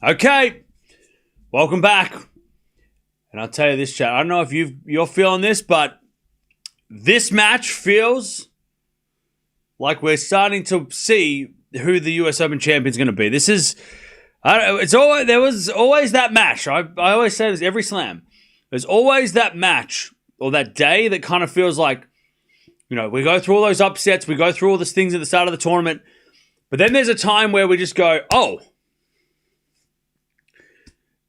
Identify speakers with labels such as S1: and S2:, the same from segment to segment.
S1: Okay, welcome back. And I'll tell you this, chat. I don't know if you're feeling this, but this match feels like we're starting to see who the US Open champion is going to be. This is, there was always that match. I always say this every slam. There's always that match or that day that kind of feels like, we go through all those upsets, we go through all these things at the start of the tournament, but then there's a time where we just go,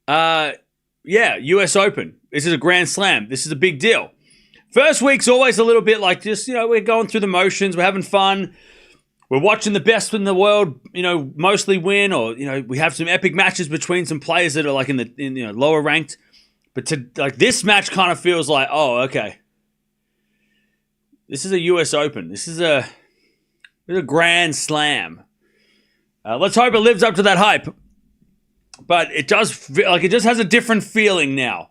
S1: US Open. This is a Grand Slam. This is a big deal. First week's always a little bit like just, we're going through the motions, we're having fun, we're watching the best in the world, mostly win, or, we have some epic matches between some players that are like in lower ranked. But this match kind of feels like, okay. This is a US Open. This is a Grand Slam. Let's hope it lives up to that hype. But it does feel like it just has a different feeling now.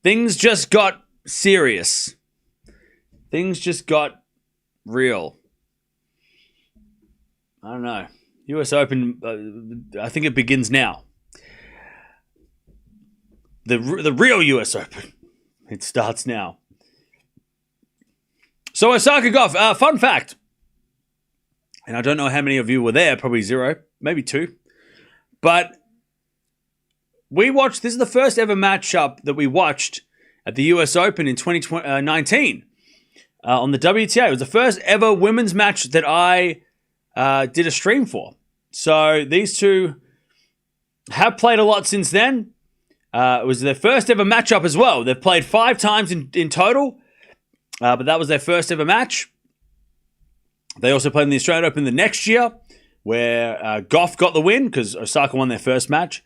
S1: Things just got serious. Things just got real. I don't know. US Open, I think it begins now. The real US Open. It starts now. So Osaka Gauff, fun fact. And I don't know how many of you were there, probably 0, maybe 2. But this is the first ever matchup that we watched at the US Open in 2019 on the WTA. It was the first ever women's match that I did a stream for. So these two have played a lot since then. It was their first ever matchup as well. They've played 5 times in total, but that was their first ever match. They also played in the Australian Open the next year, where Gauff got the win because Osaka won their first match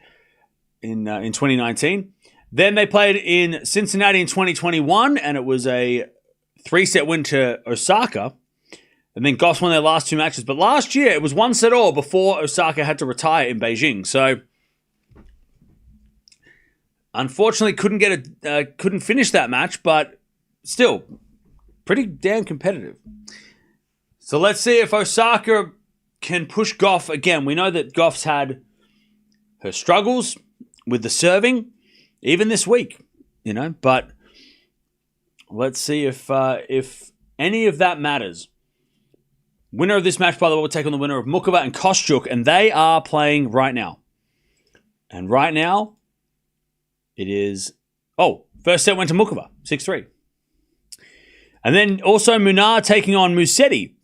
S1: in 2019. Then they played in Cincinnati in 2021, and it was a 3-set win to Osaka. And then Gauff won their last 2 matches. But last year, it was 1-set all before Osaka had to retire in Beijing. So, unfortunately, couldn't finish that match, but still, pretty damn competitive. So let's see if Osaka can push Gauff again. We know that Gauff's had her struggles with the serving, even this week, but let's see if any of that matters. Winner of this match, by the way, will take on the winner of Muchova and Kostyuk, and they are playing right now. And right now, it is... first set went to Muchova, 6-3. And then also Munar taking on Musetti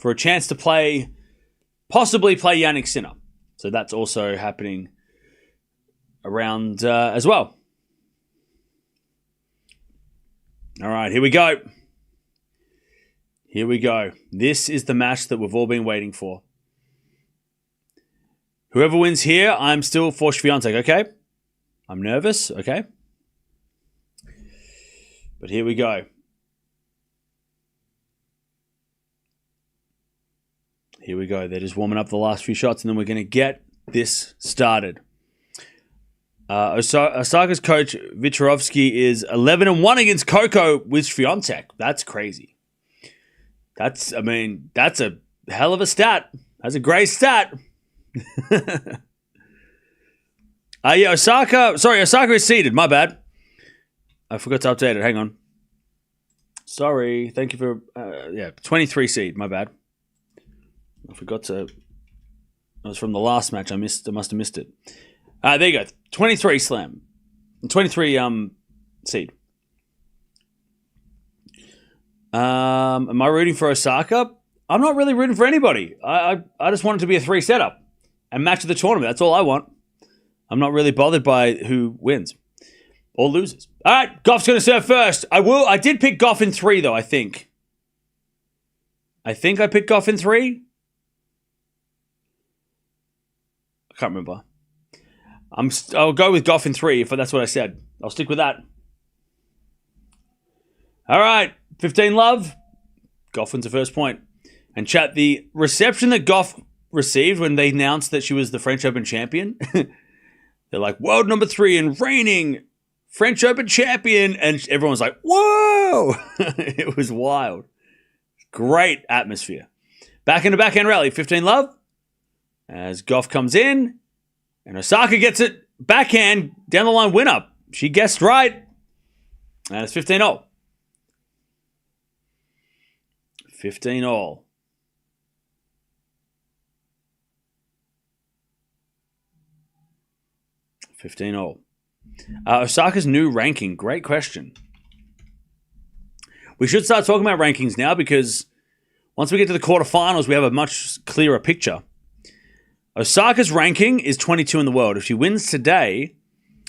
S1: for a chance to possibly play Jannik Sinner. So that's also happening around as well. All right, here we go. Here we go. This is the match that we've all been waiting for. Whoever wins here, I'm still for Swiatek, okay? I'm nervous, okay? But here we go. Here we go. They're just warming up the last few shots, and then we're going to get this started. Osaka's coach, Vicharovsky, is 11-1 against Coco with Swiatek. That's crazy. That's a hell of a stat. That's a great stat. Osaka is seeded. My bad. I forgot to update it. Hang on. Sorry. Thank you for, 23 seed. My bad. I forgot to... It was from the last match. I must have missed it. There you go. 23 slam. 23 seed. Am I rooting for Osaka? I'm not really rooting for anybody. I just want it to be a 3-setup and match of the tournament. That's all I want. I'm not really bothered by who wins or loses. All right, Gauff's going to serve first. I did pick Gauff in 3, though, I think. I think I picked Gauff in 3. I can't remember. I'll go with Gauff in 3 if that's what I said. I'll stick with that. All right, 15 love. Gauff wins the first point. And chat, the reception that Gauff received when they announced that she was the French Open champion, they're like, world number 3 and reigning French Open champion. And everyone's like, whoa! It was wild. Great atmosphere. Back in the backhand rally, 15 love. As Gauff comes in, And Osaka gets it backhand down the line winner. She guessed right. And it's 15-all. 15-all. Osaka's new ranking. Great question. We should start talking about rankings now because once we get to the quarterfinals, we have a much clearer picture. Osaka's ranking is 22 in the world. If she wins today,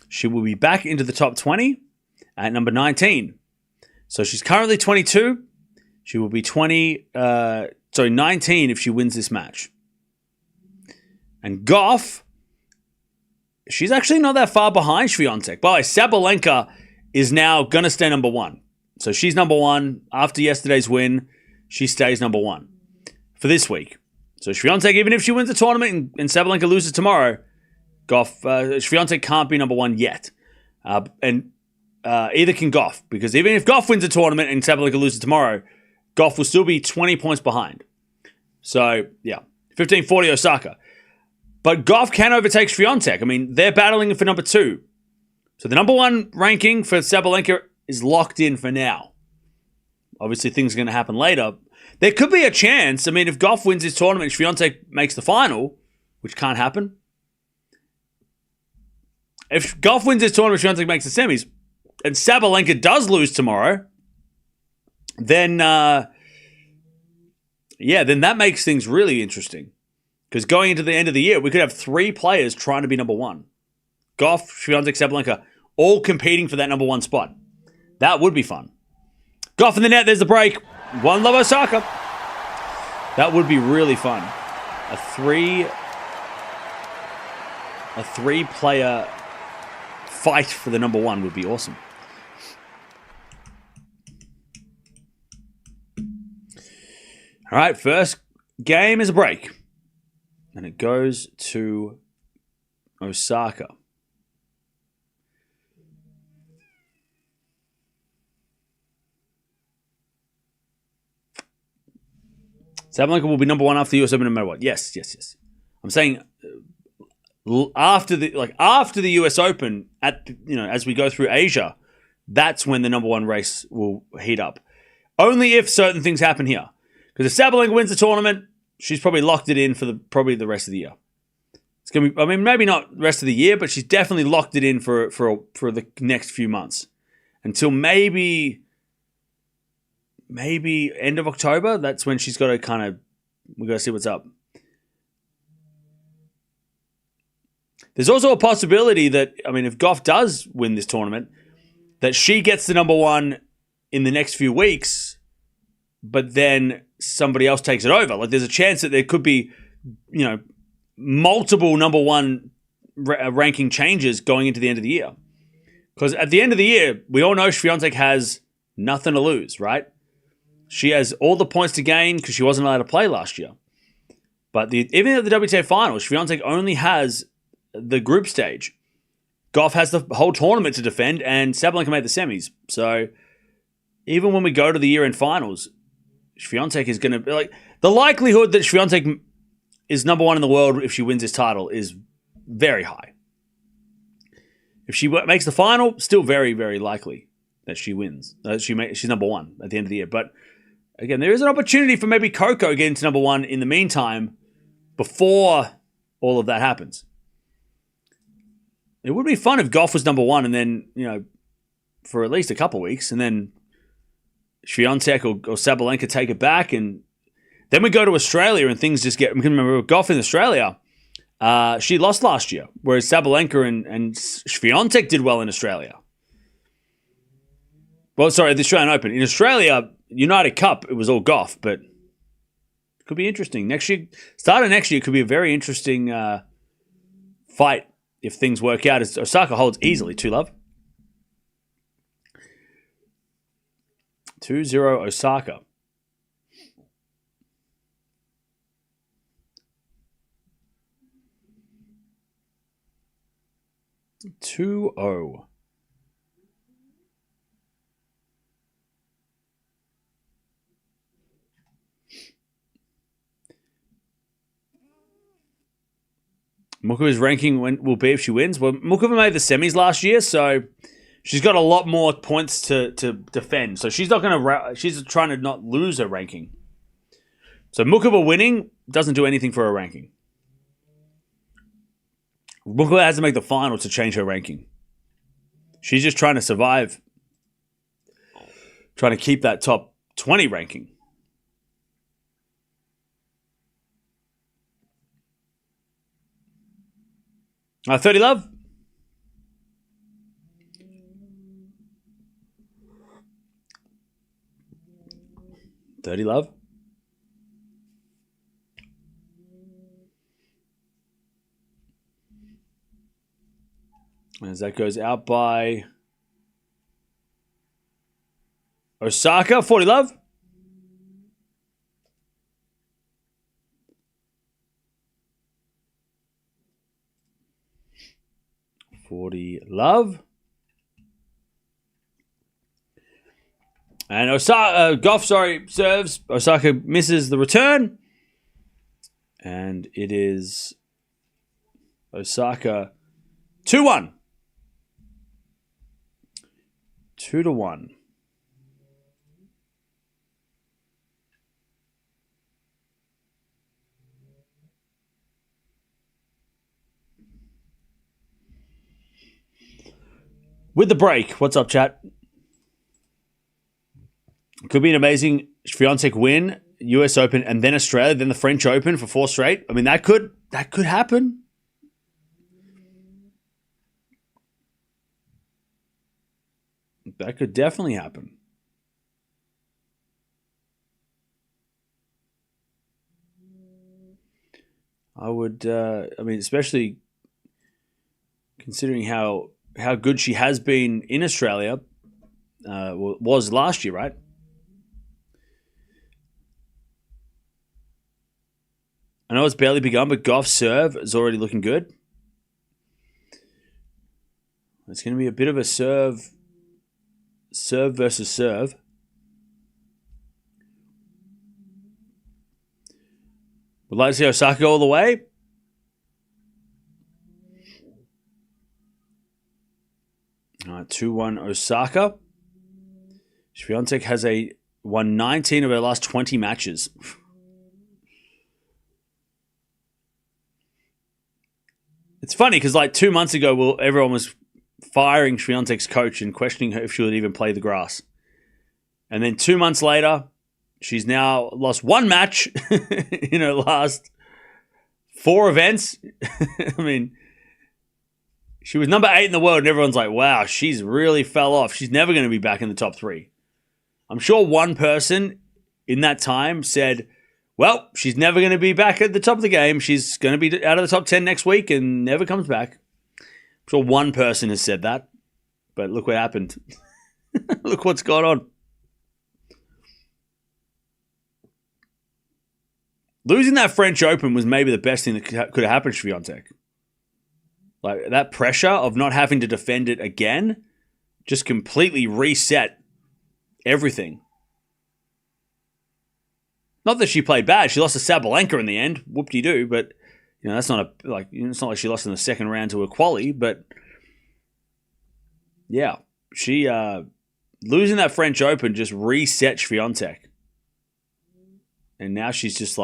S1: she will be back into the top 20 at number 19. So she's currently 22. She will be 19 if she wins this match. And Gauff, she's actually not that far behind Swiatek. By the way, Sabalenka is now going to stay number 1. So she's number 1. After yesterday's win, she stays number 1 for this week. So Swiatek, even if she wins the tournament and Sabalenka loses tomorrow, Swiatek can't be number 1 yet. And either can Gauff, because even if Gauff wins the tournament and Sabalenka loses tomorrow, Gauff will still be 20 points behind. So, yeah, 15-40 Osaka. But Gauff can overtake Swiatek. I mean, they're battling for number 2. So the number 1 ranking for Sabalenka is locked in for now. Obviously, things are going to happen later. There could be a chance. I mean, if Gauff wins this tournament, Swiatek makes the final, which can't happen. If Gauff wins this tournament, Swiatek makes the semis, and Sabalenka does lose tomorrow, then that makes things really interesting. Because going into the end of the year, we could have 3 players trying to be number 1. Gauff, Swiatek, Sabalenka, all competing for that number 1 spot. That would be fun. Gauff in the net, there's the break. 1-love Osaka. That would be really fun. A three-player fight for the number 1 would be awesome. All right, first game is a break. And it goes to Osaka. Sabalenka will be number 1 after the US Open no matter what. Yes. I'm saying after the US Open, as we go through Asia, that's when the number 1 race will heat up. Only if certain things happen here. Because if Sabalenka wins the tournament, she's probably locked it in for probably the rest of the year. It's gonna be, I mean, maybe not the rest of the year, but she's definitely locked it in for the next few months until maybe end of October. That's when she's got to we got to see what's up. There's also a possibility that, I mean, if Gauff does win this tournament, that she gets the number 1 in the next few weeks, but then somebody else takes it over. Like, there's a chance that there could be, multiple number 1 ranking changes going into the end of the year. Because at the end of the year, we all know Swiatek has nothing to lose, right? She has all the points to gain because she wasn't allowed to play last year. But even at the WTA finals, Swiatek only has the group stage. Gauff has the whole tournament to defend, and Sabalenka made the semis. So even when we go to the year-end finals, Swiatek is going to be like, the likelihood that Swiatek is number 1 in the world if she wins this title is very high. If she makes the final, still very, very likely that she wins. She's number 1 at the end of the year. But again, there is an opportunity for maybe Coco getting to number 1 in the meantime before all of that happens. It would be fun if Gauff was number 1 and then, for at least a couple weeks, and then Swiatek or Sabalenka take it back, and then we go to Australia and things just get... Remember, Gauff in Australia, she lost last year, whereas Sabalenka and Swiatek did well in Australia. Well, sorry, the Australian Open. In Australia, United Cup, it was all Gauff, but it could be interesting. Next year, start of next year, could be a very interesting fight if things work out. As Osaka holds easily 2-love. 2-0 Osaka. Two oh. Mukova's ranking will be if she wins. Well, Mukova made the semis last year, so she's got a lot more points to defend. So she's not going to. She's trying to not lose her ranking. So Mukova winning doesn't do anything for her ranking. Mukova has to make the final to change her ranking. She's just trying to survive, trying to keep that top 20 ranking. All right, 30 love. Dirty love. As that goes out by Osaka, 40 love. Love. And Gauff, serves. Osaka misses the return. And it is Osaka 2-1. 2-1. With the break, what's up, chat? Could be an amazing Swiatek win, US Open, and then Australia, then the French Open for 4 straight. I mean, that could happen. That could definitely happen. I would, especially considering how good she has been in Australia, was last year, right? I know it's barely begun, but Gauff's serve is already looking good. It's going to be a bit of a serve versus serve. Would like to see Osaka go all the way. All right, 2-1 Osaka. Swiatek has won 19 of her last 20 matches. It's funny because 2 months ago, everyone was firing Swiatek's coach and questioning her if she would even play the grass. And then 2 months later, she's now lost 1 match in her last 4 events. I mean, she was number 8 in the world, and everyone's like, wow, she's really fell off. She's never going to be back in the top 3. I'm sure one person in that time said, well, she's never going to be back at the top of the game. She's going to be out of the top 10 next week and never comes back. I'm sure one person has said that, but look what happened. Look what's gone on. Losing that French Open was maybe the best thing that could have happened to Swiatek. That pressure of not having to defend it again just completely reset everything. Not that she played bad. She lost to Sabalenka in the end. Whoop-de-doo. But, that's not it's not like she lost in the second round to a quali. But, yeah. She, losing that French Open just reset Swiatek. And now she's just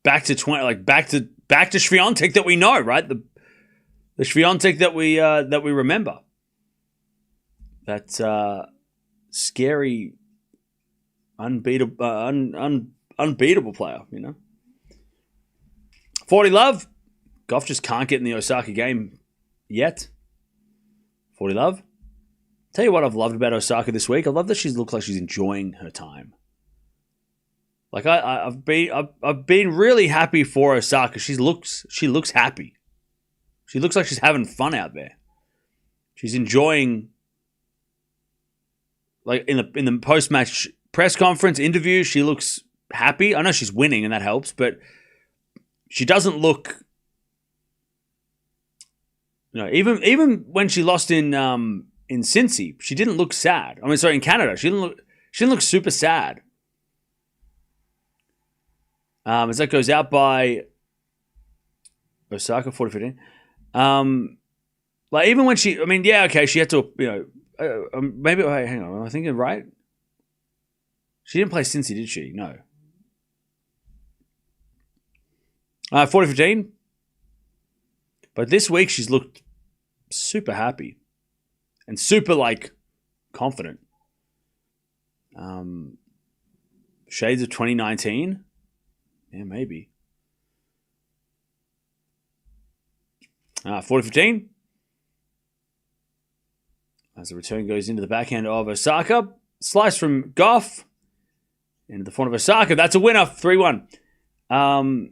S1: back to 20, back to Swiatek that we know, right? The Swiatek that we remember. That scary, unbeatable player, 40 love. Gauff just can't get in the Osaka game yet. 40 love. Tell you what I've loved about Osaka this week. I love that she looks like she's enjoying her time. I've been really happy for Osaka. She looks happy. She looks like she's having fun out there. She's enjoying. In the post-match press conference interview, she looks happy. I know she's winning and that helps, but she doesn't look. Even when she lost in Cincy, she didn't look sad. In Canada, she didn't look super sad. As that goes out by Osaka 40-15. Like even when she, I mean, yeah, okay, she had to, maybe. Wait, hang on, am I thinking right? She didn't play Cincy, did she? No. 40-15. But this week she's looked super happy and super like confident. Shades of 2019. Yeah, maybe. 40-15. As the return goes into the backhand of Osaka. Slice from Gauff. Into the front of Osaka. That's a winner. 3-1.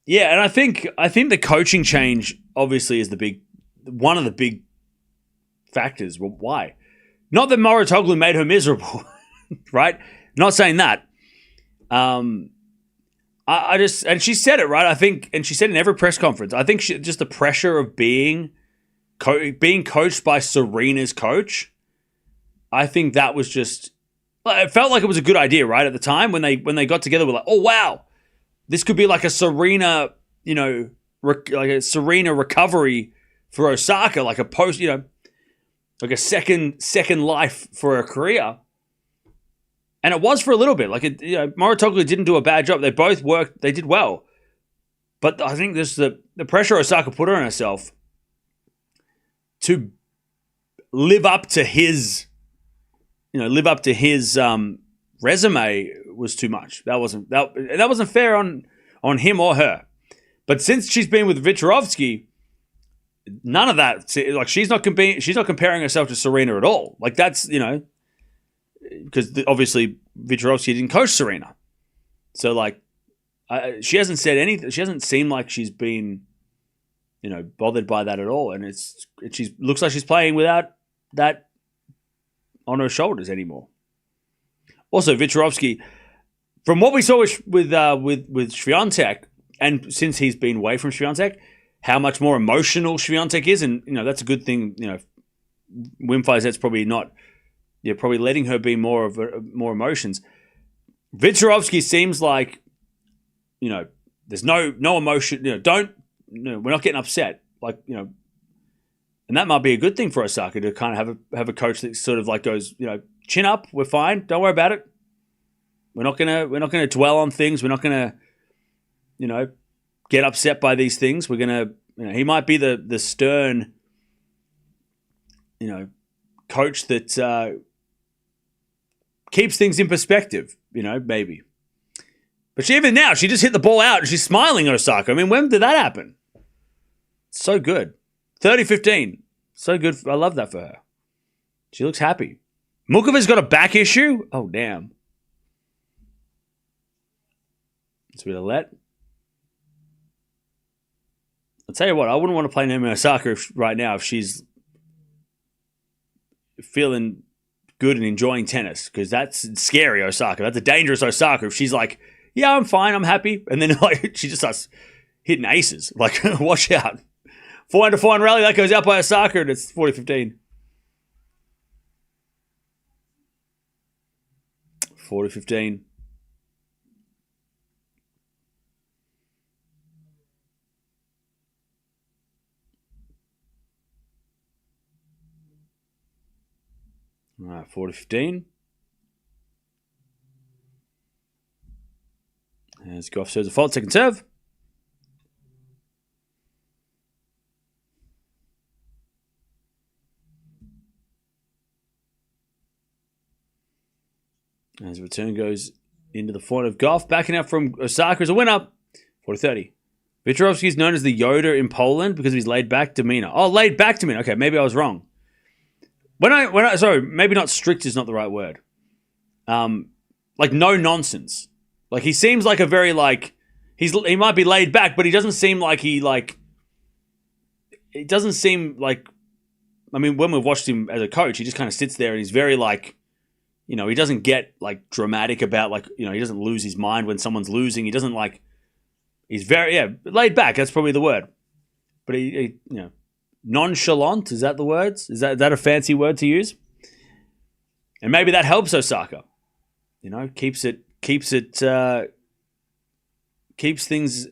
S1: Yeah, and I think the coaching change obviously is one of the big factors. Well, why? Not that Mouratoglou made her miserable, right? Not saying that. I just, and she said it, right? I think, and she said in every press conference, I think just the pressure of being coached by Serena's coach. I think that was just, it felt like it was a good idea, right? At the time when they got together, we're like, oh wow, this could be like a Serena, like a Serena recovery for Osaka, like a post, like a second life for her career. And it was for a little bit. Like, Mouratoglou didn't do a bad job. They both worked. They did well. But I think this the pressure Osaka put on herself to live up to his, resume was too much. That wasn't fair on him or her. But since she's been with Vicharovsky, none of that. Like she's not comparing herself to Serena at all. Like that's because obviously Vicharovsky didn't coach Serena, so like she hasn't said anything. She hasn't seemed like she's been bothered by that at all. And she looks like she's playing without that on her shoulders anymore. Also, Vicharovsky, from what we saw with Swiatek, and since he's been away from Swiatek, how much more emotional Swiatek is, and that's a good thing. Wim Fizet's probably not. You're probably letting her be more emotions. Vicharovsky seems like, there's no emotion. We're not getting upset. Like, and that might be a good thing for Osaka to kind of have a coach that sort of like goes, chin up, we're fine, don't worry about it. We're not gonna dwell on things. We're not gonna, get upset by these things. We're gonna, he might be the stern, coach that keeps things in perspective. Maybe. But even now, she just hit the ball out and she's smiling at Osaka. I mean, when did that happen? So good. 30-15. So good. I love that for her. She looks happy. Mukova's got a back issue? Oh, damn. It's a bit of let. I'll tell you what, I wouldn't want to play Naomi Osaka right now if she's feeling good and enjoying tennis, because that's scary Osaka. That's a dangerous Osaka. If she's like, yeah, I'm fine, I'm happy, and then like she just starts hitting aces. Like, watch out. 4-4 rally, that goes out by Osaka, and it's 40-15. 40-15. All right, 40-15. As Gauff serves a fault, second serve. As return goes into the front of Gauff, backing out from Osaka as a winner, 40-30. Vicharovsky is known as the Yoda in Poland because of his laid-back demeanor. Oh, laid-back demeanor. Okay, maybe I was wrong. Sorry, maybe not strict is not the right word. Like no nonsense. Like he seems like a very like he might be laid back, but he doesn't seem like it doesn't seem like, I mean, when we've watched him as a coach, he just kind of sits there and he's very like, he doesn't get like dramatic about like, he doesn't lose his mind when someone's losing. He doesn't like, he's very, laid back. That's probably the word. But he nonchalant, is that the words? Is that a fancy word to use? And maybe that helps Osaka. Keeps things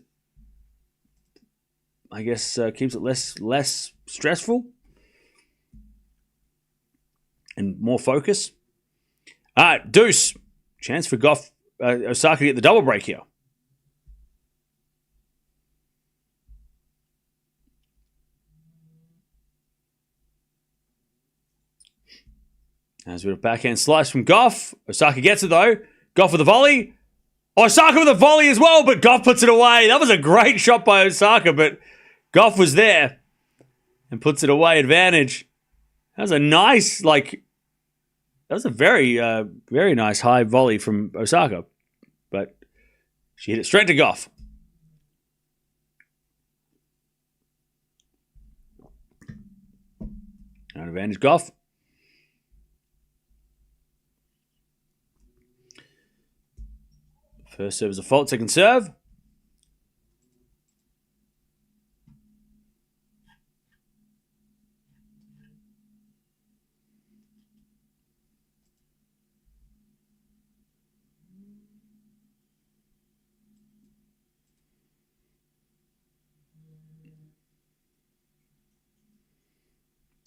S1: I guess keeps it less stressful and more focus. All right, deuce. Chance for Gauff, Osaka to get the double break here. As with a backhand slice from Gauff. Osaka gets it though. Gauff with a volley. Osaka with a volley as well, but Gauff puts it away. That was a great shot by Osaka, but Gauff was there and puts it away. Advantage. That was a nice, that was a very, very nice high volley from Osaka, but she hit it straight to Gauff. An advantage, Gauff. First serve is a fault, second serve.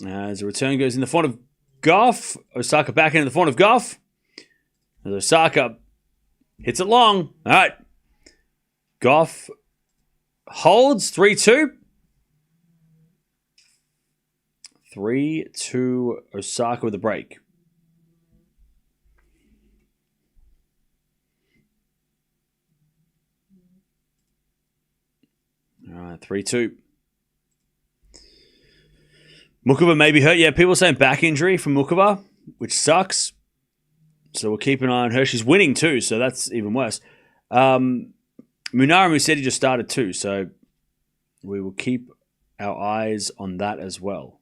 S1: As the return goes in the front of Gauff, Osaka back into the front of Gauff. As Osaka hits it long. All right. Gauff holds 3-2. 3-2 Osaka with a break. All right, 3-2. Mukova may be hurt. Yeah, people saying back injury from Mukova, which sucks. So we'll keep an eye on her. She's winning too, so that's even worse. Munara Musetti just started too, so we will keep our eyes on that as well.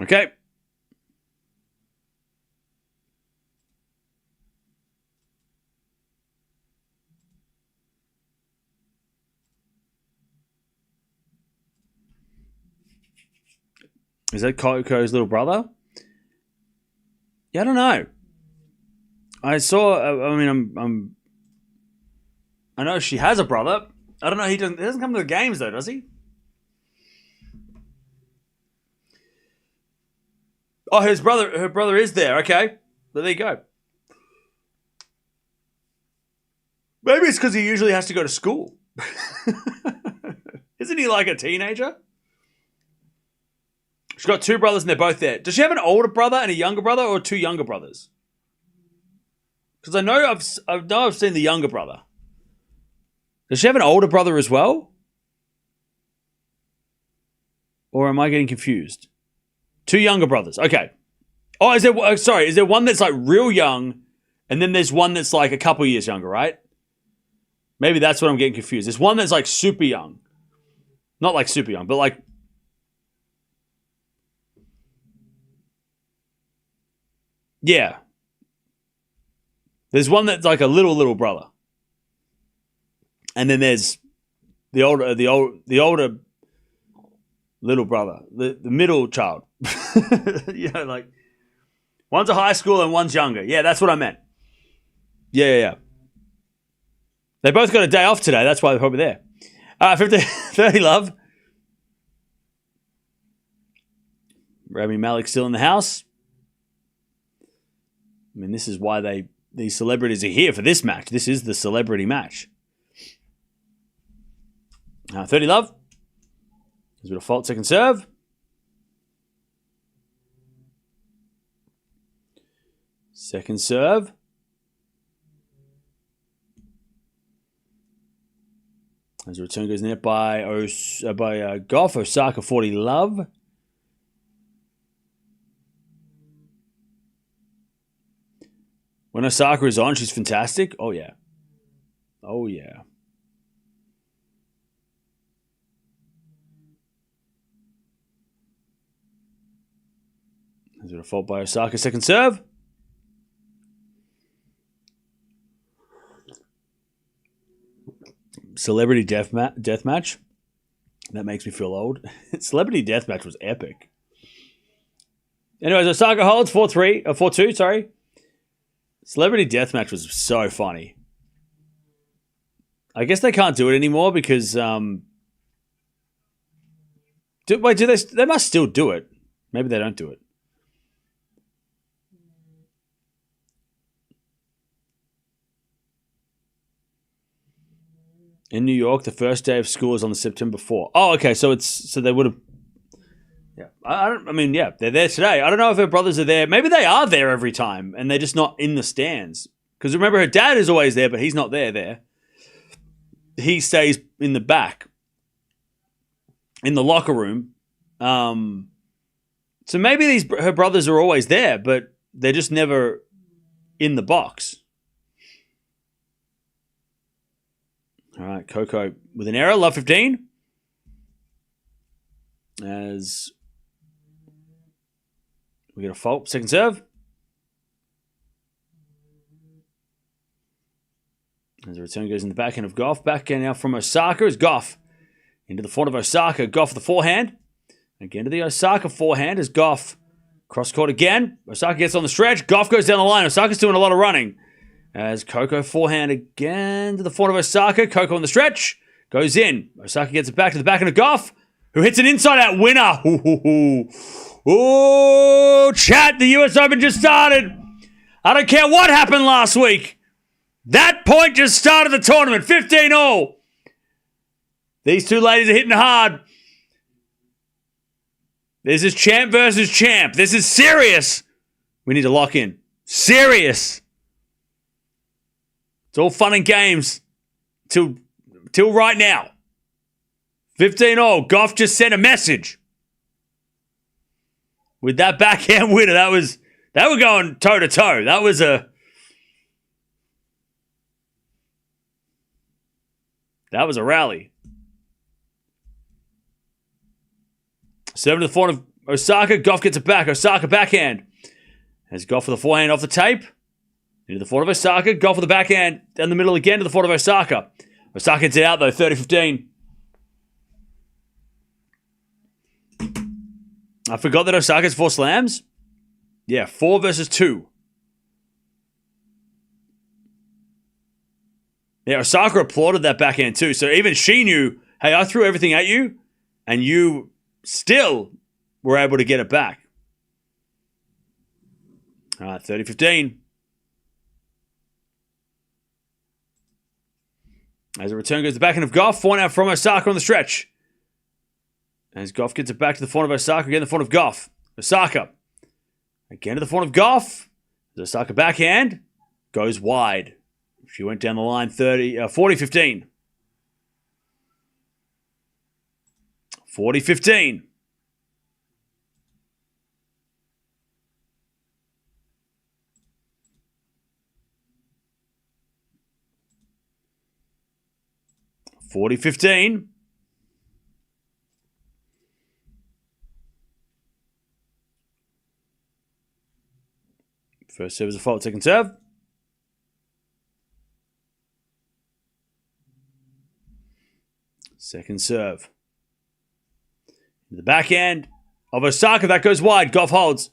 S1: Okay. Is that Coco's little brother? Yeah, I don't know. I saw. I know she has a brother. I don't know. He doesn't come to the games though, does he? Oh, her brother is there. Okay. But there you go. Maybe it's because he usually has to go to school. Isn't he like a teenager? She's got two brothers and they're both there. Does she have an older brother and a younger brother or two younger brothers? Because I know I've seen the younger brother. Does she have an older brother as well? Or am I getting confused? Two younger brothers. Okay. Oh, is there one that's like real young and then there's one that's like a couple years younger, right? Maybe that's what I'm getting confused. There's one that's like super young. Not like super young, but like... Yeah. There's one that's like a little brother. And then there's the older little brother, the middle child. Like one's a high school and one's younger. Yeah, that's what I meant. Yeah. They both got a day off today. That's why they're probably there. 30 love. Rami Malek still in the house. I mean, this is why these celebrities are here for this match. This is the celebrity match. 30 love. There's a bit of fault, second serve. Second serve. As a return goes net by Gauff. Osaka 40 love. When Osaka is on, she's fantastic. Oh, yeah. Oh, yeah. There's a fault by Osaka. Second serve. Celebrity deathmatch. That makes me feel old. Celebrity deathmatch was epic. Anyways, Osaka holds 4-3, 4-2, sorry. Celebrity deathmatch was so funny. I guess they can't do it anymore because do they must still do it. Maybe they don't do it. In New York, the first day of school is on the September 4. Oh, okay. So they would have. Yeah. I mean, yeah, they're there today. I don't know if her brothers are there. Maybe they are there every time and they're just not in the stands. Because remember, her dad is always there, but he's not there. He stays in the back, in the locker room. So maybe her brothers are always there, but they're just never in the box. All right, Coco with an error, love 15. As we get a fault, second serve. As the return goes in the backhand of Gauff. Backhand now from Osaka is Gauff. Into the front of Osaka. Gauff with the forehand. Again to the Osaka forehand as Gauff cross court again. Osaka gets on the stretch. Gauff goes down the line. Osaka's doing a lot of running. As Coco forehand again to the front of Osaka. Coco on the stretch. Goes in. Osaka gets it back to the backhand of Gauff, who hits an inside-out winner. Oh, chat, the US Open just started. I don't care what happened last week. That point just started the tournament. 15-all. These two ladies are hitting hard. This is champ versus champ. This is serious. We need to lock in. Serious. It's all fun and games till right now. 15-all. Gauff just sent a message. With that backhand winner, they were going toe-to-toe. That was a rally. 7 to the front of Osaka. Gauff gets it back. Osaka backhand. Has Gauff for the forehand off the tape. Into the front of Osaka. Gauff for the backhand. Down the middle again to the front of Osaka. Osaka gets it out though. 30-15. I forgot that Osaka's 4 slams. Yeah, 4 versus 2. Yeah, Osaka applauded that backhand too. So even she knew, hey, I threw everything at you, and you still were able to get it back. All right, 30-15. As a return goes the backhand of Gauff. 4 now from Osaka on the stretch. As Gauff gets it back to the front of Osaka. Again, the front of Gauff. Osaka. Again to the front of Gauff. The Osaka backhand goes wide. She went down the line 40-15. 40-15. First serve is a fault, second serve. Second serve. The backhand of Osaka, that goes wide. Gauff holds.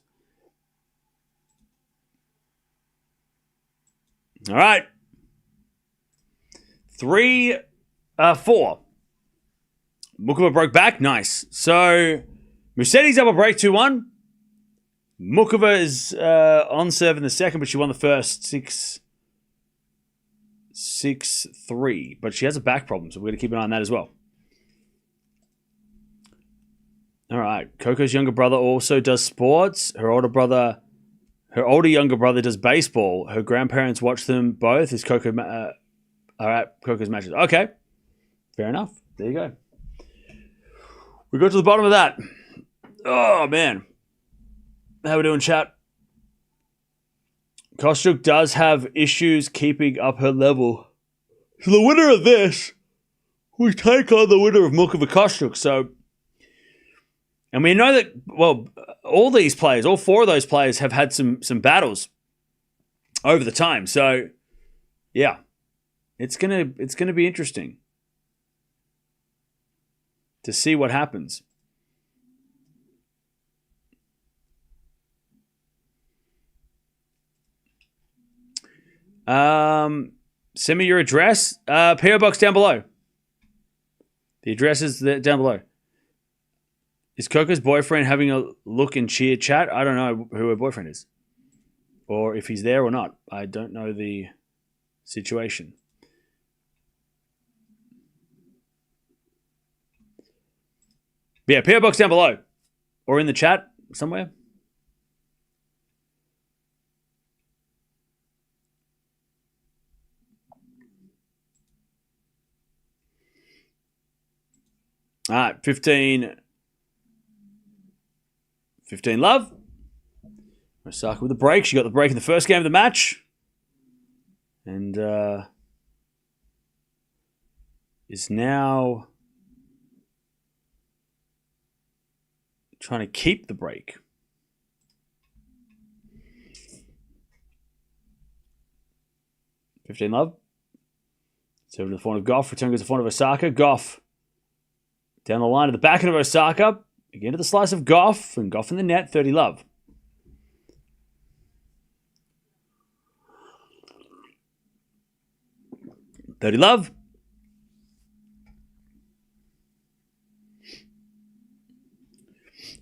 S1: All right. 3-4. Mukova broke back. Nice. So, Musetti's up a break 2-1. Mukova is on serve in the second, but she won the first 6-3. But she has a back problem, so we're going to keep an eye on that as well. All right. Coco's younger brother also does sports. Her older younger brother does baseball. Her grandparents watch them both as Coco are at Coco's matches. Okay. Fair enough. There you go. We got to the bottom of that. Oh, man. How we doing, chat? Kostyuk does have issues keeping up her level. So the winner of this, we take on the winner of Mukova Kostyuk. So, and we know that, well, all these players, all 4 of those players have had some battles over the time. So, yeah, it's gonna be interesting. to see what happens. Send me your address. PO box down below. The address is down below. Is Coco's boyfriend having a look and cheer chat? I don't know who her boyfriend is. Or if he's there or not. I don't know the situation. But yeah, PO box down below. Or in the chat somewhere. All right, 15 love. Osaka with the break. She got the break in the first game of the match. And is now trying to keep the break. $15 love. Serve to the front of Gauff. Return goes to the front of Osaka. Gauff down the line to the back of Osaka. Again to the slice of Gauff. And Gauff in the net. 30 love. $30 love.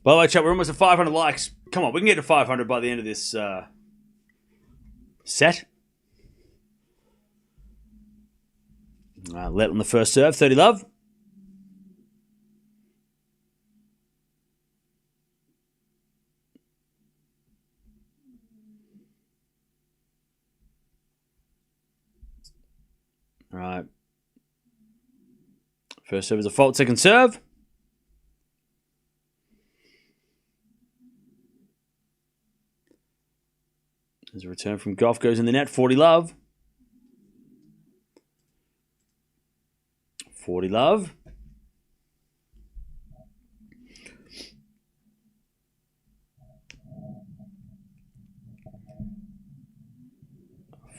S1: By the way, chat, we're almost at 500 likes. Come on, we can get to 500 by the end of this set. Let on the first serve. 30 love. All right. First serve is a fault. Second serve. There's a return from Gauff. Goes in the net. 40 love. 40 love.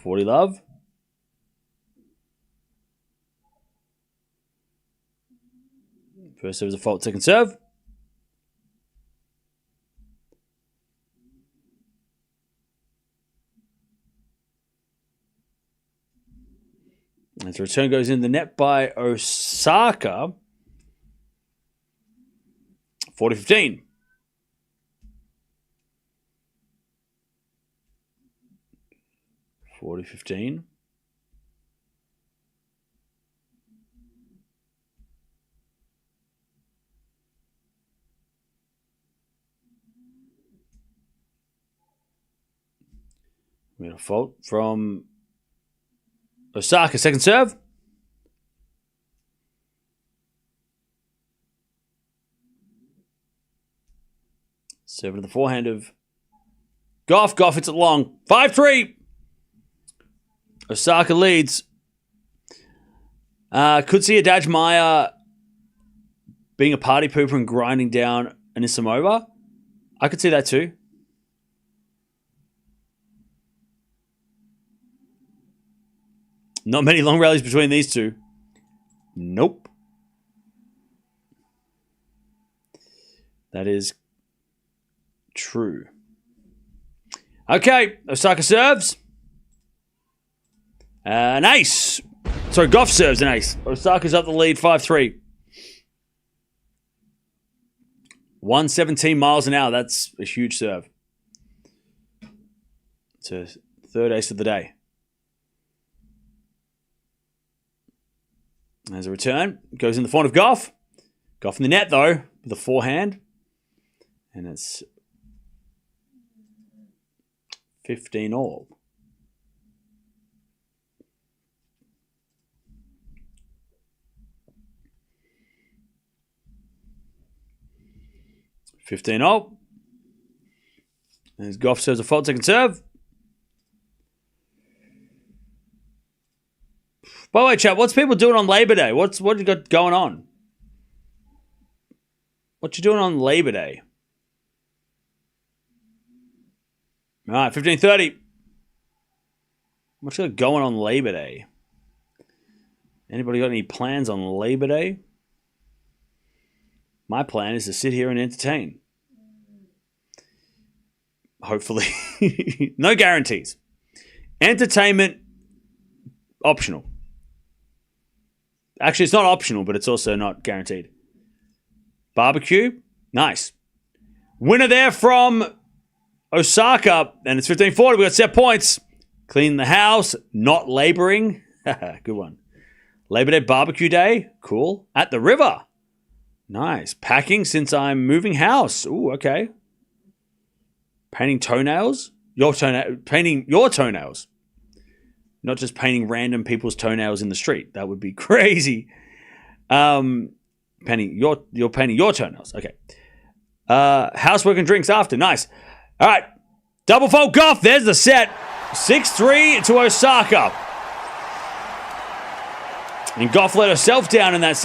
S1: $40 love. First serve is a fault. Second serve. As the return goes in the net by Osaka. 40-15. We had a fault from Osaka. Second serve. Serve to the forehand of Gauff. Gauff hits it long. 5-3. Osaka leads. Could see Adaj Maya being a party pooper and grinding down Anisimova. I could see that too. Not many long rallies between these two. Nope. That is true. Okay, Osaka serves. An ace. Sorry, Gauff serves an ace. Osaka's up the lead, 5-3. 117 miles an hour. That's a huge serve. It's a third ace of the day. There's a return. Goes in the front of Gauff. Gauff in the net, though, with a forehand. And it's 15 all. As Gauff serves a fault, second serve. By the way, chat, what's people doing on Labor Day? What you got going on? What you doing on Labor Day? All right, 15:30. What you got going on Labor Day? Anybody got any plans on Labor Day? My plan is to sit here and entertain. Hopefully. No guarantees. Entertainment, optional. Actually, it's not optional, but it's also not guaranteed. Barbecue, nice. Winner there from Osaka, and it's 15-40. We got set points. Clean the house, not laboring. Good one. Labor Day barbecue day, cool. At the river, nice. Packing since I'm moving house. Ooh, okay. Painting toenails, painting your toenails, not just painting random people's toenails in the street. That would be crazy. You're painting your toenails. Okay. Housework and drinks after. Nice. All right. Double fault Gauff. There's the set. 6-3 to Osaka. And Gauff let herself down in that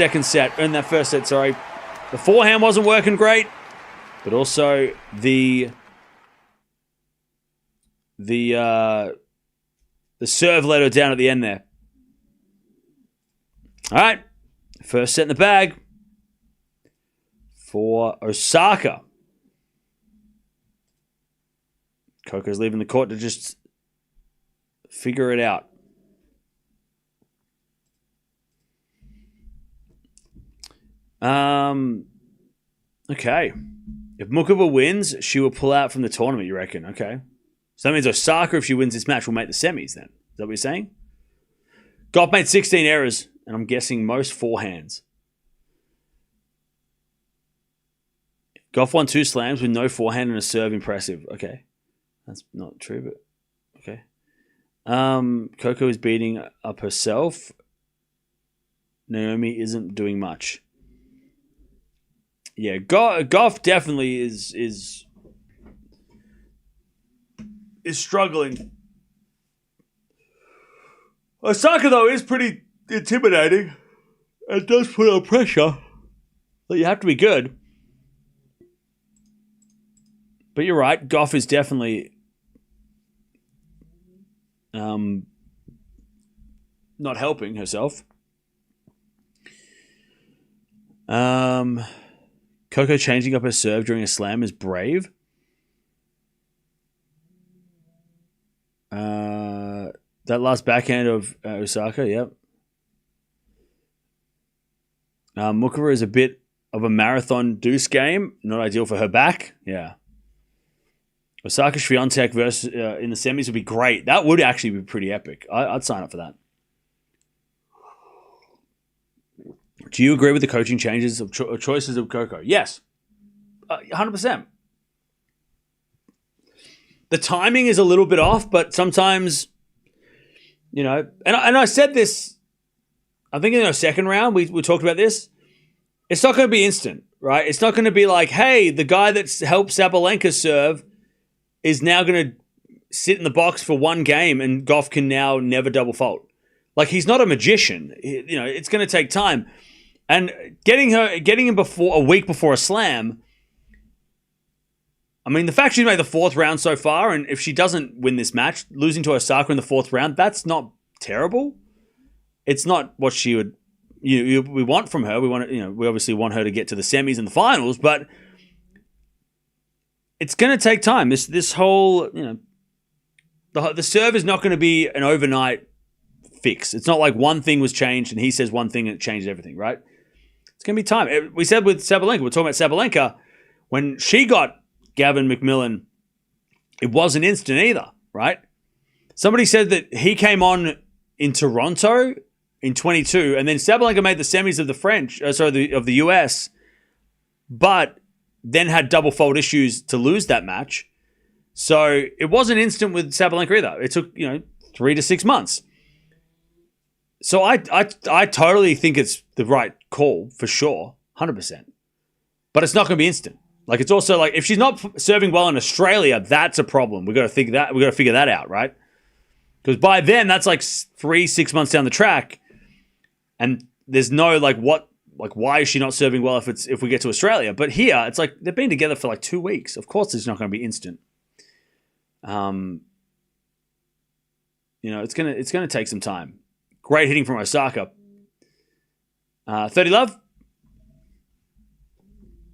S1: first set, sorry. The forehand wasn't working great, but also the serve let her down at the end there. All right. First set in the bag for Osaka. Coco's leaving the court to just figure it out. Okay. If Mukova wins, she will pull out from the tournament, you reckon? Okay. So that means Osaka, if she wins this match, will make the semis then. Is that what you're saying? Gauff made 16 errors, and I'm guessing most forehands. Gauff won 2 slams with no forehand and a serve. Impressive. Okay. That's not true, but okay. Coco is beating up herself. Naomi isn't doing much. Yeah, Gauff definitely is struggling. Osaka, though, is pretty intimidating. It does put on pressure. But you have to be good. But you're right, Gauff is definitely not helping herself. Coco changing up her serve during a slam is brave. That last backhand of Osaka, yep. Mukova is a bit of a marathon deuce game. Not ideal for her back. Yeah. Osaka Swiatek versus in the semis would be great. That would actually be pretty epic. I'd sign up for that. Do you agree with the coaching changes of choices of Coco? Yes. 100%. The timing is a little bit off, but sometimes, you know, and I said this, I think in our second round, we talked about this. It's not going to be instant, right? It's not going to be like, hey, the guy that's helped Sabalenka serve is now going to sit in the box for one game and Gauff can now never double fault. Like, he's not a magician. You know, it's going to take time. And getting him before a week before a slam, I mean, the fact she's made the 4th round so far, and if she doesn't win this match, losing to Osaka in the 4th round, that's not terrible. It's not what she would we want from her. We obviously want her to get to the semis and the finals, but it's going to take time. This whole, the serve is not going to be an overnight fix. It's not like one thing was changed and he says one thing and it changed everything, right? It's going to be time. We said with Sabalenka, we're talking about Sabalenka, when she got Gavin McMillan, it wasn't instant either, right? Somebody said that he came on in Toronto in 22, and then Sabalenka made the semis of of the US, but then had double fault issues to lose that match. So it wasn't instant with Sabalenka either. It took 3 to 6 months. So I totally think it's the right call for sure, 100%. But it's not going to be instant. Like, it's also like, if she's not serving well in Australia, that's a problem. We've got to figure that out, right? Because by then, that's like 3-6 months down the track, and there's no why is she not serving well if we get to Australia? But here, it's like they've been together for like 2 weeks. Of course, it's not going to be instant. It's gonna take some time. Great hitting from Osaka. 30 love.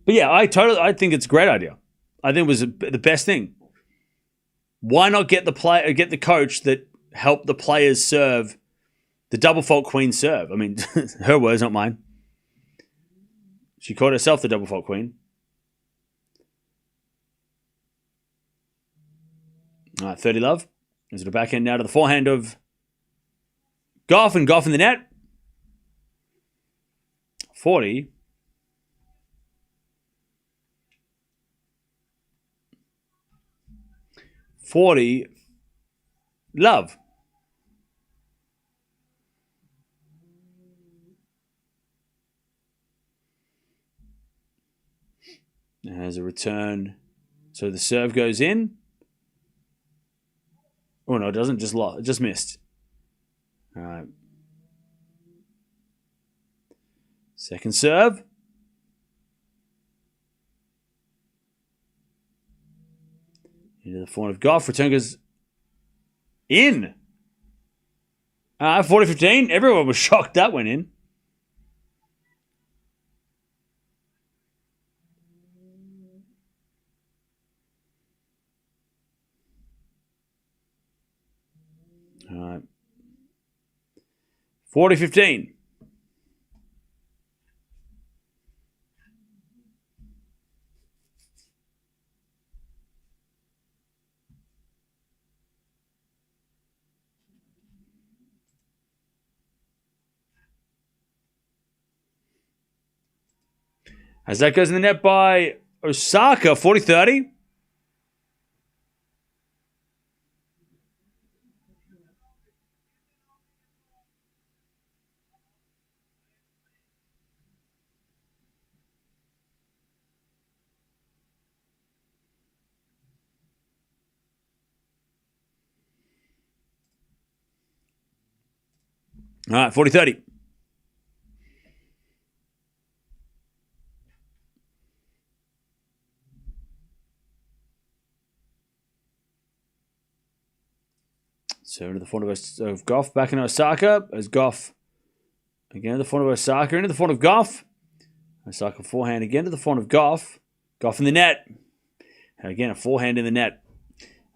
S1: But yeah, I think it's a great idea. I think it was the best thing. Why not get the coach that helped the players serve the double fault queen serve? I mean, her words, not mine. She called herself the double fault queen. All right, 30 love. Is it a backhand now to the forehand of Gauff, and Gauff in the net. 40. Love. There's a return. So the serve goes in. Oh, no, it doesn't. Just missed. All right. Second serve. Into the forehand of Gauff. Return goes in. 40-15. Everyone was shocked that went in. All right. 40-15. As that goes in the net by Osaka, 40-30. All right, 40-30. So into the front of Gauff, back in Osaka. As Gauff again to the front of Osaka, into the front of Gauff. Osaka forehand again to the front of Gauff. Gauff in the net. And again, a forehand in the net.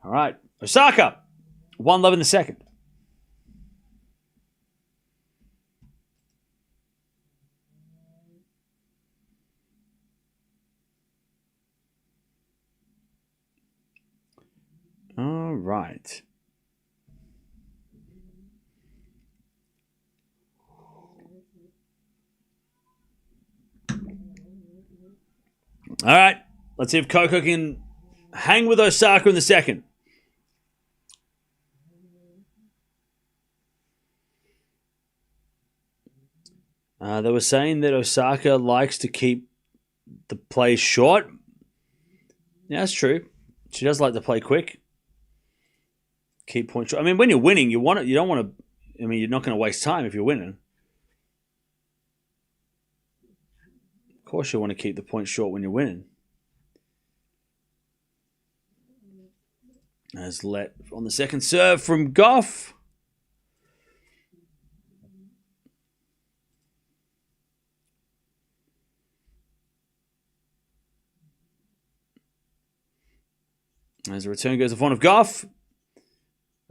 S1: All right, Osaka, 1-love in the second. All right. All right. Let's see if Coco can hang with Osaka in the second. They were saying that Osaka likes to keep the play short. Yeah, that's true. She does like to play quick. Keep point short. I mean, when you're winning, you don't want to. I mean, you're not going to waste time if you're winning. Of course, you want to keep the point short when you're winning. As let on the second serve from Gauff. As the return goes to the front of Gauff.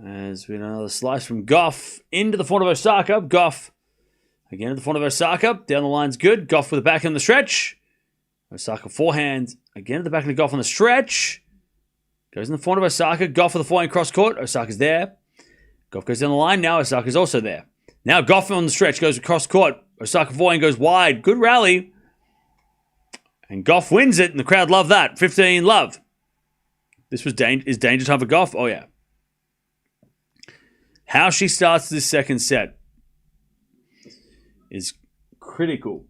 S1: As we have another slice from Gauff into the front of Osaka. Gauff again at the front of Osaka. Down the line's good. Gauff with the back on the stretch. Osaka forehand. Again at the back of the Gauff on the stretch. Goes in the front of Osaka. Gauff with the forehand cross court. Osaka's there. Gauff goes down the line. Now Osaka's also there. Now Gauff on the stretch goes across court. Osaka forehand goes wide. Good rally. And Gauff wins it, and the crowd love that. 15 love. This is danger time for Gauff. Oh, yeah. How she starts this second set is critical.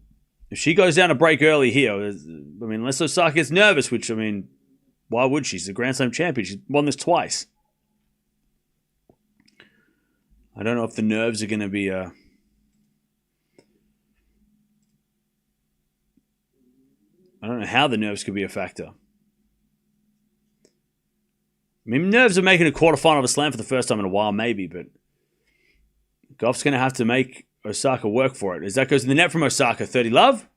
S1: If she goes down a break early here, I mean, unless Osaka gets nervous, which, I mean, why would she? She's a Grand Slam champion. She's won this twice. I don't know if the nerves are going to be I don't know how the nerves could be a factor. I mean, nerves are making a quarterfinal of a slam for the first time in a while, maybe, but Gauff's going to have to make Osaka work for it. As that goes in the net from Osaka, 30 love.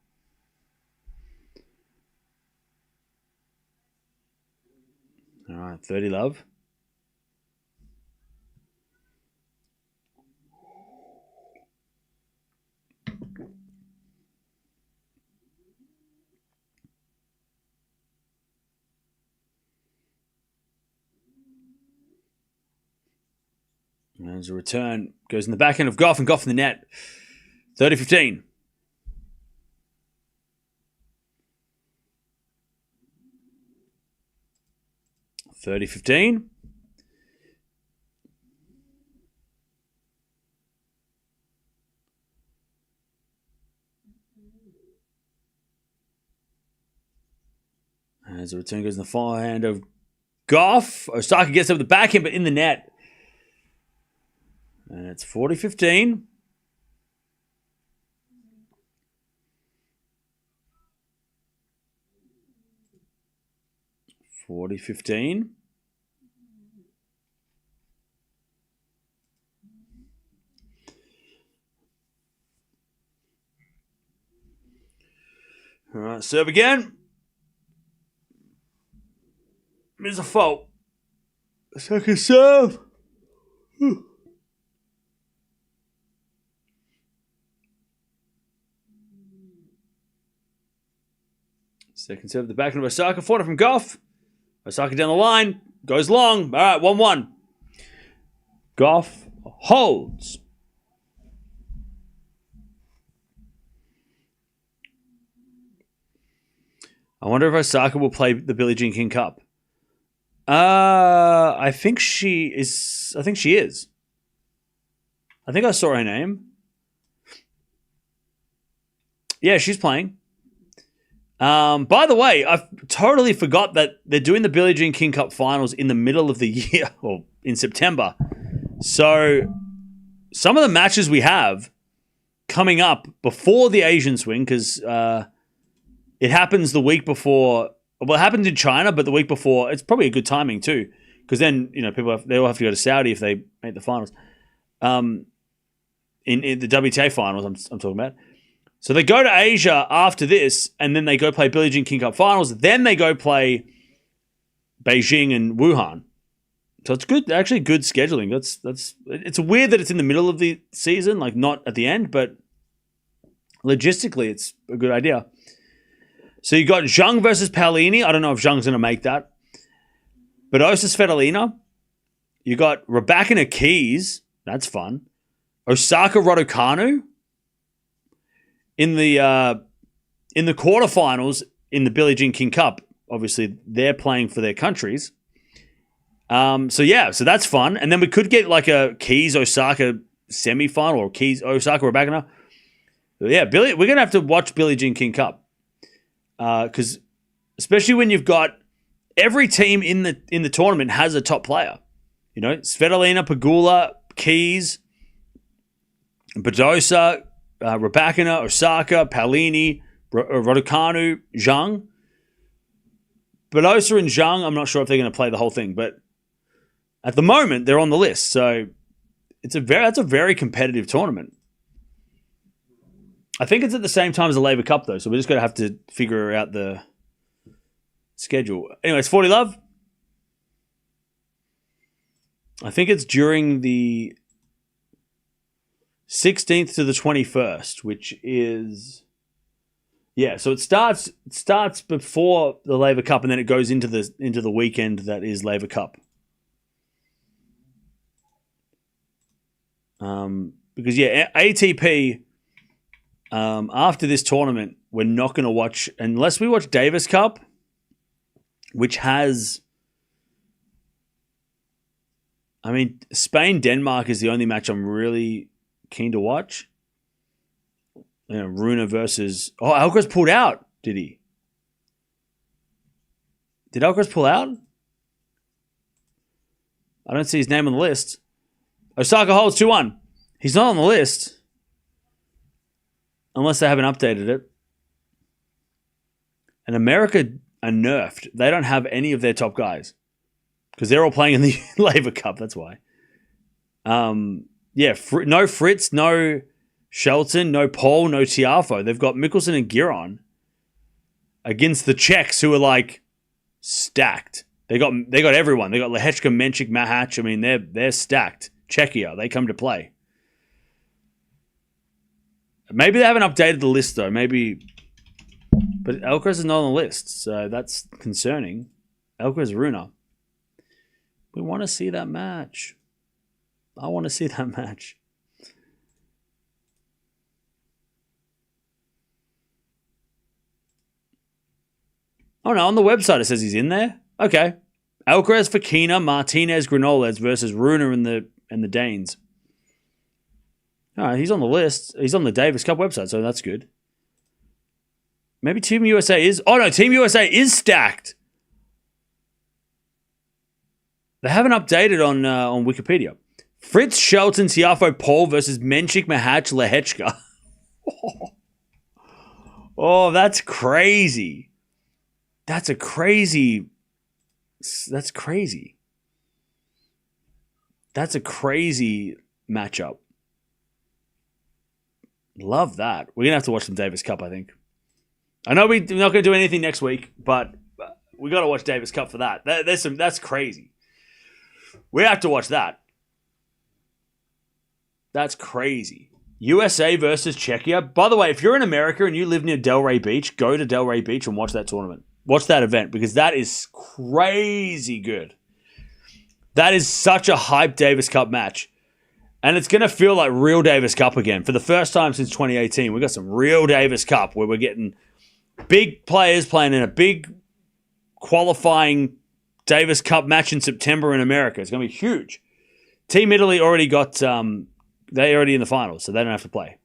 S1: right, 30 love. And there's a return. Goes in the backhand of Gauff and Gauff in the net. 30-15. As a return goes in the forehand of Gauff. Osaka gets over the backhand, but in the net. And it's 40-15. All right, serve again. There's a fault. Second serve. Second serve, the backhand of Osaka. Forward from Gauff. Osaka down the line. Goes long. All right, 1-1. Gauff holds. I wonder if Osaka will play the Billie Jean King Cup. I think she is. I think I saw her name. Yeah, she's playing. By the way, I totally forgot that they're doing the Billie Jean King Cup finals in the middle of the year, or in September. So some of the matches we have coming up before the Asian swing, because it happens the week before. Well, it happened in China, but the week before, it's probably a good timing too, because then they all have to go to Saudi if they make the finals. In the WTA finals, I'm talking about. So they go to Asia after this, and then they go play Billie Jean King Cup finals. Then they go play Beijing and Wuhan. So it's good, actually good scheduling. It's weird that it's in the middle of the season, like not at the end, but logistically, it's a good idea. So you got Zhang versus Paolini. I don't know if Zhang's going to make that. Badosa Svitolina. You got Raducanu Keys. That's fun. Osaka Raducanu. In the quarterfinals in the Billie Jean King Cup, obviously they're playing for their countries. So that's fun. And then we could get like a Keys Osaka semifinal or Keys Osaka Raducanu. Yeah, we're gonna have to watch Billie Jean King Cup. Because especially when you've got every team in the tournament has a top player, Svitolina, Pegula, Keys, Badosa, Raducanu, Osaka, Paolini, Raducanu, Zhang. Badosa and Zhang, I'm not sure if they're going to play the whole thing, but at the moment they're on the list, so that's a very competitive tournament. I think it's at the same time as the Labour Cup, though, so we're just going to have to figure out the schedule. Anyway, it's 40 love. I think it's during the 16th to the 21st, which is... Yeah, so it starts before the Labour Cup, and then it goes into the weekend that is Labour Cup. Because, ATP... after this tournament, we're not going to watch, unless we watch Davis Cup, which has, Spain-Denmark is the only match I'm really keen to watch. Rune versus, Alcaraz pulled out, did he? Did Alcaraz pull out? I don't see his name on the list. Osaka holds 2-1. He's not on the list. Unless they haven't updated it. And America are nerfed. They don't have any of their top guys. Because they're all playing in the Labour Cup, that's why. No Fritz, no Shelton, no Paul, no Tiafo. They've got Mickelson and Giron against the Czechs, who are stacked. They got everyone. They got Lehechka, Menchik, Mahac. I mean, they're stacked. Czechia, they come to play. Maybe they haven't updated the list though. Maybe, but Alcaraz is not on the list, so that's concerning. Alcaraz, Runa. We want to see that match. I want to see that match. Oh no, on the website it says he's in there. Okay. Alcaraz, Fokina, Martinez, Granollers versus Runa and the Danes. All right, he's on the list. He's on the Davis Cup website, so that's good. Maybe Team USA is... Oh no, Team USA is stacked. They haven't updated on Wikipedia. Fritz, Shelton, Tiafoe, Paul versus Menchik, Mahac, Lehechka. Oh, that's crazy. That's crazy. That's a crazy matchup. Love that. We're going to have to watch some Davis Cup, I think. I know we're not going to do anything next week, but we got to watch Davis Cup for that. That's crazy. We have to watch that. That's crazy. USA versus Czechia. By the way, if you're in America and you live near Delray Beach, go to Delray Beach and watch that tournament. Watch that event because that is crazy good. That is such a hype Davis Cup match. And it's going to feel like real Davis Cup again. For the first time since 2018, we got some real Davis Cup where we're getting big players playing in a big qualifying Davis Cup match in September in America. It's going to be huge. Team Italy already got, they're already in the finals, so they don't have to play.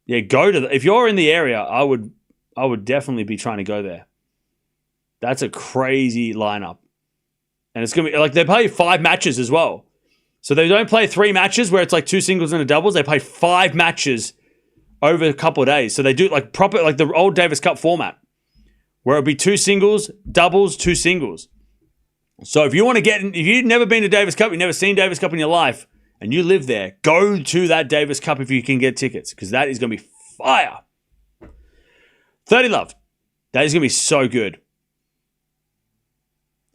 S1: Yeah, if you're in the area, I would definitely be trying to go there. That's a crazy lineup. And it's going to be, like, they play 5 matches as well. So they don't play 3 matches where it's like 2 singles and a doubles. They play 5 matches over a couple of days. So they do like proper, like the old Davis Cup format, where it'd be 2 singles, doubles, 2 singles. So if you want to if you've never been to Davis Cup, you've never seen Davis Cup in your life, and you live there, go to that Davis Cup if you can get tickets, because that is going to be fire. 30 love. That is going to be so good.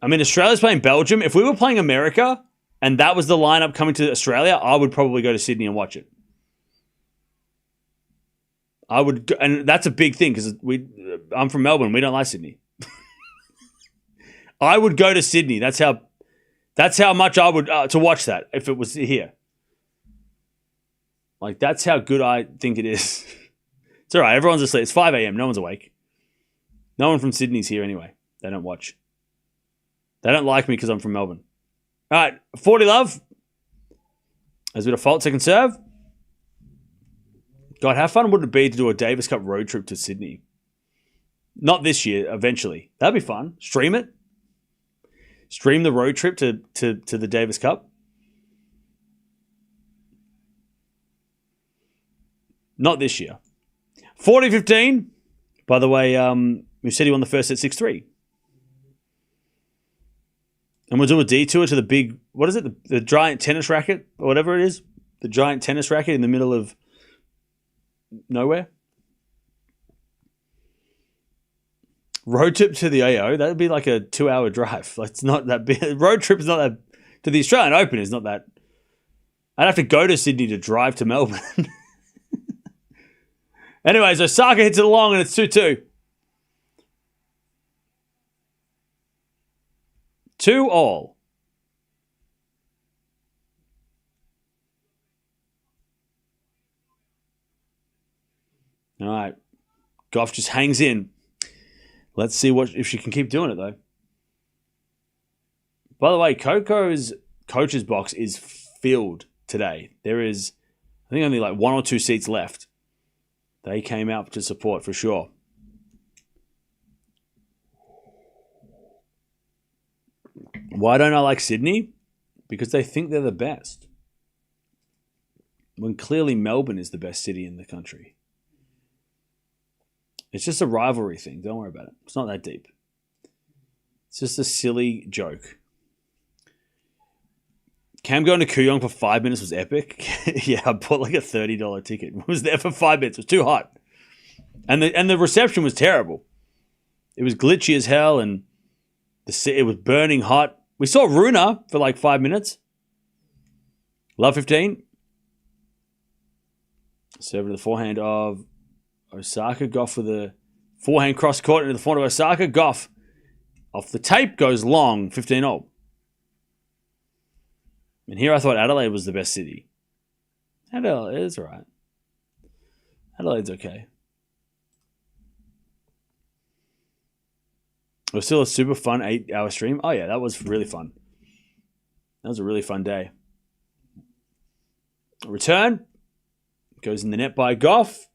S1: I mean, Australia's playing Belgium. If we were playing America and that was the lineup coming to Australia, I would probably go to Sydney and watch it. I would, and that's a big thing because I'm from Melbourne. We don't like Sydney. I would go to Sydney. That's how much I would to watch that if it was here. Like, that's how good I think it is. It's all right. Everyone's asleep. It's 5 a.m. No one's awake. No one from Sydney's here anyway. They don't watch. They don't like me because I'm from Melbourne. All right, 40 love. As a bit of fault, second serve. God, how fun would it be to do a Davis Cup road trip to Sydney? Not this year, eventually. That'd be fun. Stream it. Stream the road trip to the Davis Cup. Not this year. 40-15. By the way, Musetti won the first set 6-3. And we'll do a detour to the big, what is it? The giant tennis racket, or whatever it is. The giant tennis racket in the middle of nowhere. Road trip to the AO, that would be like a 2-hour drive. Like, it's not that big. Road trip is not that, to the Australian Open is not that. I'd have to go to Sydney to drive to Melbourne. Anyways, Osaka hits it along and it's 2-2. 2-2. All right. Gauff just hangs in. Let's see if she can keep doing it, though. By the way, Coco's coach's box is filled today. There is, I think, only like 1 or 2 seats left. They came out to support for sure. Why don't I like Sydney? Because they think they're the best. When clearly Melbourne is the best city in the country. It's just a rivalry thing. Don't worry about it. It's not that deep. It's just a silly joke. Cam going to Kooyong for 5 minutes was epic. Yeah, I bought like a $30 ticket. I was there for 5 minutes. It was too hot. And the reception was terrible. It was glitchy as hell, and It was burning hot. We saw Runa for like 5 minutes. Love 15. Serve to the forehand of Osaka. Gauff with a forehand cross court into the forehand of Osaka. Gauff off the tape goes long, 15-0. And here I thought Adelaide was the best city. Adelaide is all right. Adelaide's okay. It was still a super fun 8-hour stream. Oh yeah, that was really fun. That was a really fun day. Return. Goes in the net by Gauff.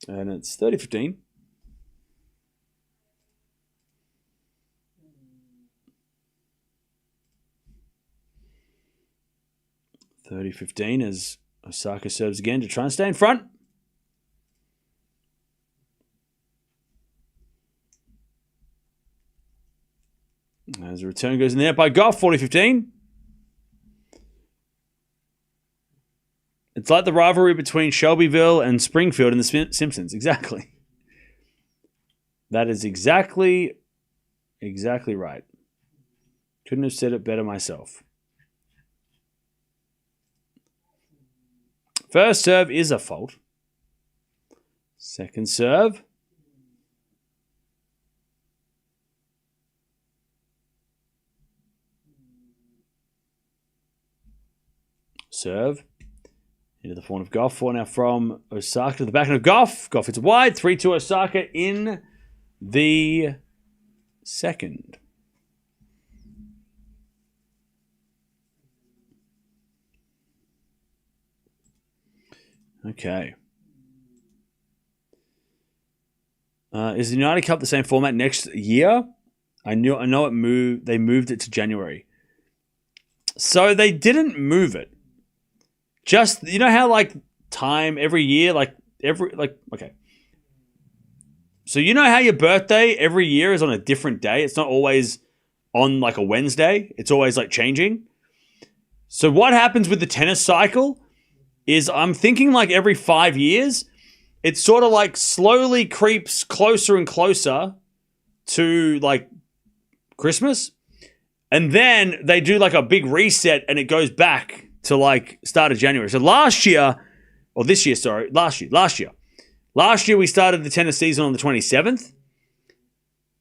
S1: And it's 30-15. As Osaka serves again to try and stay in front. As a return goes in there by Gauff, 40-15. It's like the rivalry between Shelbyville and Springfield in The Simpsons. Exactly. That is exactly right. Couldn't have said it better myself. First serve is a fault. Second serve. Serve. Into the forehand of Gauff. Four now from Osaka to the backhand of Gauff. Gauff hits wide. 3-2 Osaka in the second. Okay. Is the United Cup the same format next year? I know it moved. They moved it to January. So they didn't move it. Just, you know how like time every year, okay. So you know how your birthday every year is on a different day? It's not always on like a Wednesday. It's always like changing. So what happens with the tennis cycle is I'm thinking like every 5 years, it sort of like slowly creeps closer and closer to like Christmas. And then they do like a big reset and it goes back to like start of January. So last year we started the tennis season on the 27th.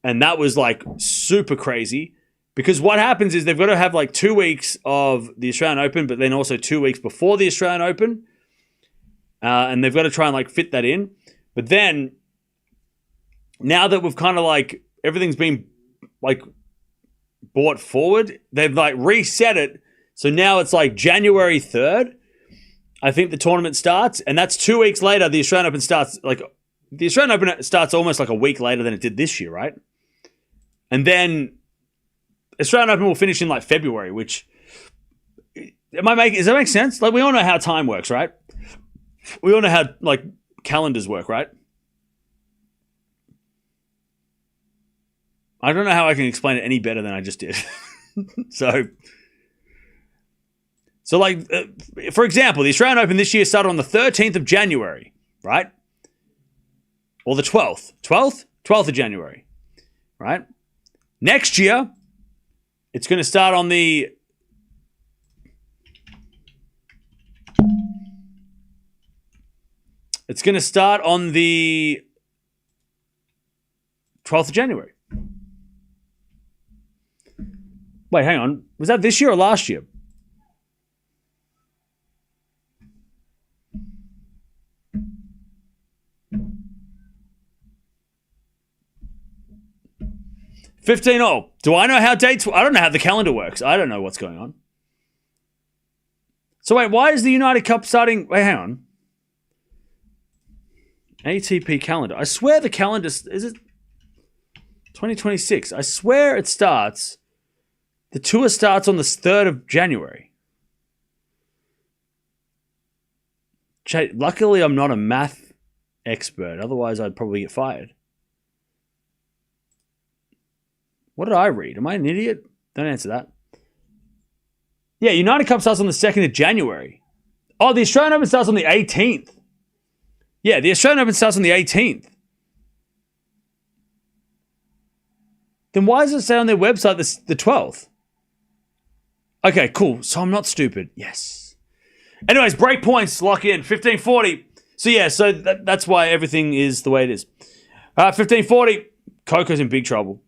S1: And that was like super crazy because what happens is they've got to have like 2 weeks of the Australian Open, but then also 2 weeks before the Australian Open. And they've got to try and like fit that in. But then now that we've kind of like everything's been like brought forward, they've like reset it. So now it's like January 3rd, I think the tournament starts. And that's 2 weeks later, the Australian Open starts. Like the Australian Open starts almost like a week later than it did this year, right? And then Australian Open will finish in like February, which does that make sense? Like we all know how time works, right? We all know how like calendars work, right? I don't know how I can explain it any better than I just did. So like, for example, the Australian Open this year started on the 13th of January, right? Or the 12th. 12th of January, right? Next year, it's going to start on the... It's going to start on the 12th of January. Wait, hang on. Was that this year or last year? $15. Do I know how dates... I don't know how the calendar works. I don't know what's going on. So wait, why is the United Cup starting... Wait, hang on. ATP calendar. I swear the calendar... Is it 2026? I swear it starts... The tour starts on the 3rd of January. Luckily, I'm not a math expert. Otherwise, I'd probably get fired. What did I read? Am I an idiot? Don't answer that. Yeah, United Cup starts on the 2nd of January. Oh, the Australian Open starts on the 18th. Yeah, the Australian Open starts on the 18th. Then why does it say on their website the 12th? Okay, cool. So I'm not stupid. Yes. Anyways, break points, lock in. 1540. So yeah, so that's why everything is the way it is. 1540. Coco's in big trouble.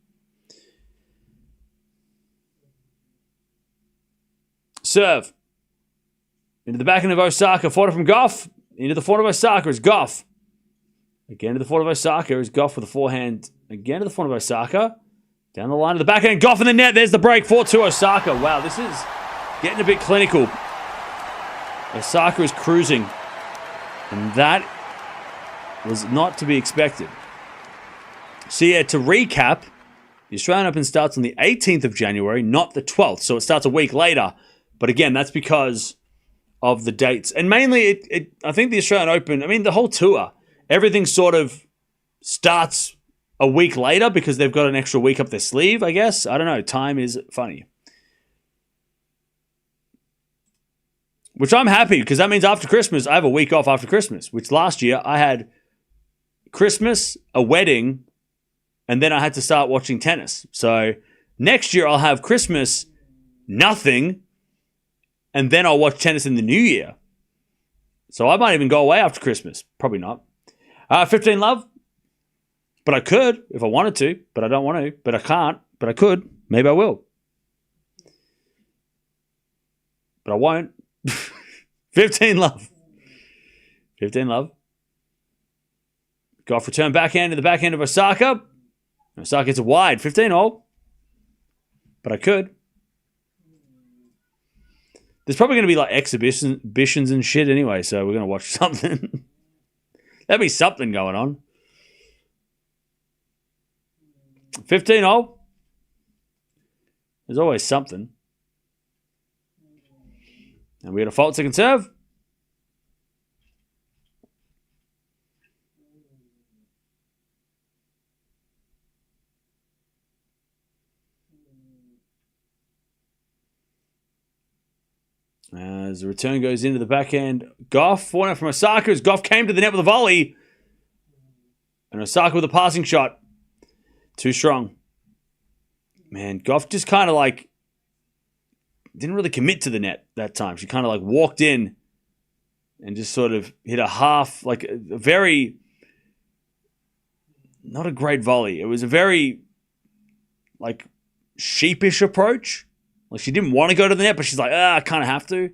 S1: Serve. Into the backhand of Osaka. Forehand from Gauff. Into the forehand of Osaka is Gauff. Again to the forehand of Osaka is Gauff with a forehand. Again to the forehand of Osaka. Down the line of the backhand. Gauff in the net. There's the break. 4-2 Osaka. Wow, this is getting a bit clinical. Osaka is cruising. And that was not to be expected. So yeah, to recap, the Australian Open starts on the 18th of January, not the 12th. So it starts a week later. But again, that's because of the dates. And mainly, I think the Australian Open, I mean, the whole tour, everything sort of starts a week later because they've got an extra week up their sleeve, I guess. I don't know. Time is funny. Which I'm happy because that means after Christmas, I have a week off after Christmas, which last year I had Christmas, a wedding, and then I had to start watching tennis. So next year I'll have Christmas, nothing, and then I'll watch tennis in the new year. So I might even go away after Christmas. Probably not. 15 love. But I could if I wanted to, but I don't want to, but I can't, but I could. Maybe I will. But I won't. 15 love. 15 love. Gauff return backhand to the backhand of Osaka. Osaka gets a wide. 15 all. But I could. There's probably going to be like exhibitions and shit anyway, so we're going to watch something. There'll be something going on. 15 all. There's always something. And we got a fault second serve. As the return goes into the backhand, Gauff, forehand from Osaka, as Gauff came to the net with a volley. And Osaka with a passing shot. Too strong. Man, Gauff just kind of like didn't really commit to the net that time. She kind of like walked in and just sort of hit a half, like a very, not a great volley. It was a very like sheepish approach. Like she didn't want to go to the net, but she's like, I kind of have to.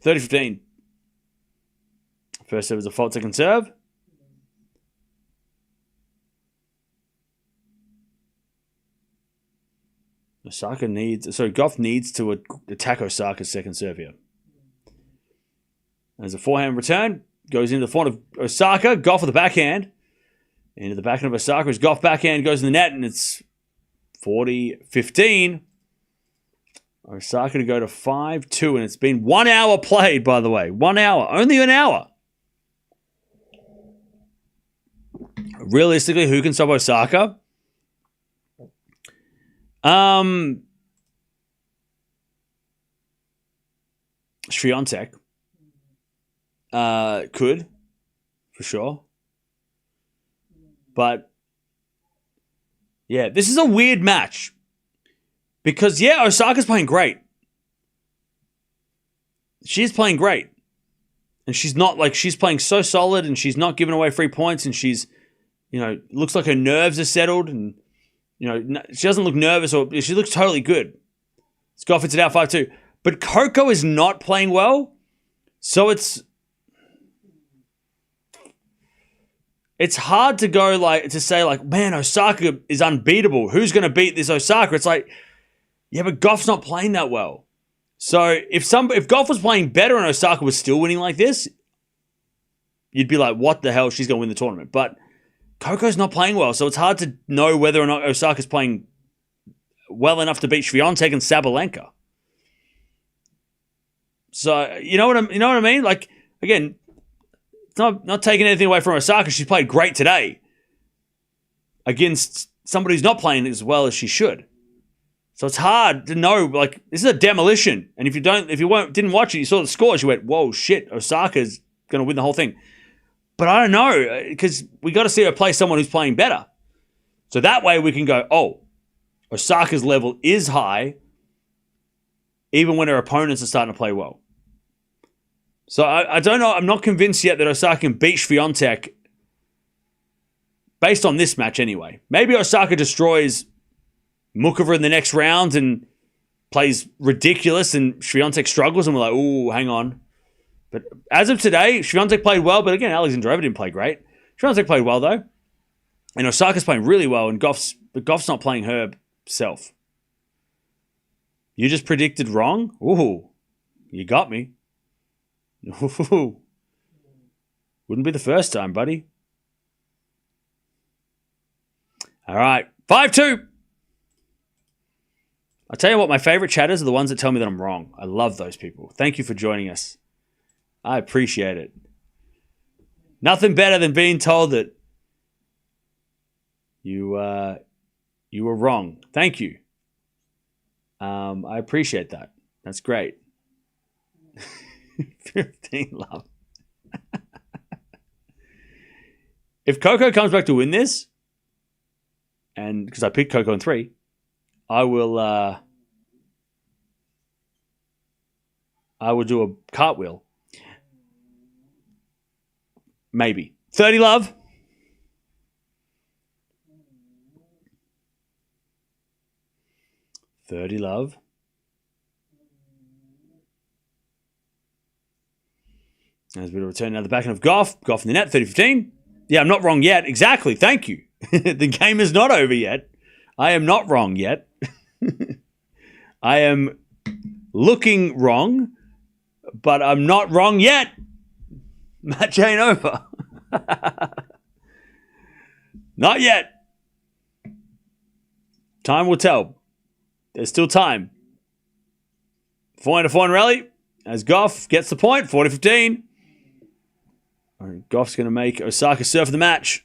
S1: 30-15. First serve was a fault, second serve. Gauff needs to attack Osaka's second serve here. As a forehand return, goes into the forehand of Osaka. Gauff with the backhand. Into the backhand of Osaka. As Gauff backhand goes in the net, and it's 40-15. Osaka to go to 5-2, and it's been 1 hour played, by the way. 1 hour. Only an hour. Realistically, who can stop Osaka? Swiatek could, for sure. But yeah, this is a weird match. Because, yeah, Osaka's playing great. She's playing great. And she's not, like, she's playing so solid and she's not giving away free points and she's, you know, looks like her nerves are settled and, you know, she doesn't look nervous or she looks totally good. Gauff hits it out 5-2. But Coco is not playing well. So it's hard to go, like, to say, like, man, Osaka is unbeatable. Who's going to beat this Osaka? It's like, yeah, but Gauff's not playing that well. So if Gauff was playing better and Osaka was still winning like this, you'd be like, what the hell? She's going to win the tournament. But Coco's not playing well, so it's hard to know whether or not Osaka's playing well enough to beat Swiatek and Sabalenka. So you know what I mean? Like, again, it's not taking anything away from Osaka. She's played great today against somebody who's not playing as well as she should. So it's hard to know, like, this is a demolition. And if you didn't watch it, you saw the scores, you went, whoa, shit, Osaka's going to win the whole thing. But I don't know, because we got to see her play someone who's playing better. So that way we can go, oh, Osaka's level is high, even when her opponents are starting to play well. So I don't know. I'm not convinced yet that Osaka can beat Swiatek based on this match anyway. Maybe Osaka destroys Mukova in the next round and plays ridiculous and Swiatek struggles and we're like, ooh, hang on. But as of today, Swiatek played well, but again, Alexandra Eala didn't play great. Swiatek played well though. And Osaka's playing really well and Gauff's not playing herself. You just predicted wrong? Ooh, you got me. Ooh. Wouldn't be the first time, buddy. All right, 5-2. I'll tell you what, my favorite chatters are the ones that tell me that I'm wrong. I love those people. Thank you for joining us. I appreciate it. Nothing better than being told that you were wrong. Thank you. I appreciate that. That's great. 15 love. If Coco comes back to win this, and because I picked Coco in 3, I will do a cartwheel. Maybe. 30 love. There's a bit of a return now to the backhand of Gauff. Gauff in the net, 30-15. Yeah, I'm not wrong yet. Exactly. Thank you. The game is not over yet. I am not wrong yet. I am looking wrong, but I'm not wrong yet. Match ain't over. Not yet. Time will tell. There's still time. 4-4 rally as Gauff gets the point, 40-15. Gauff's going to make Osaka serve the match.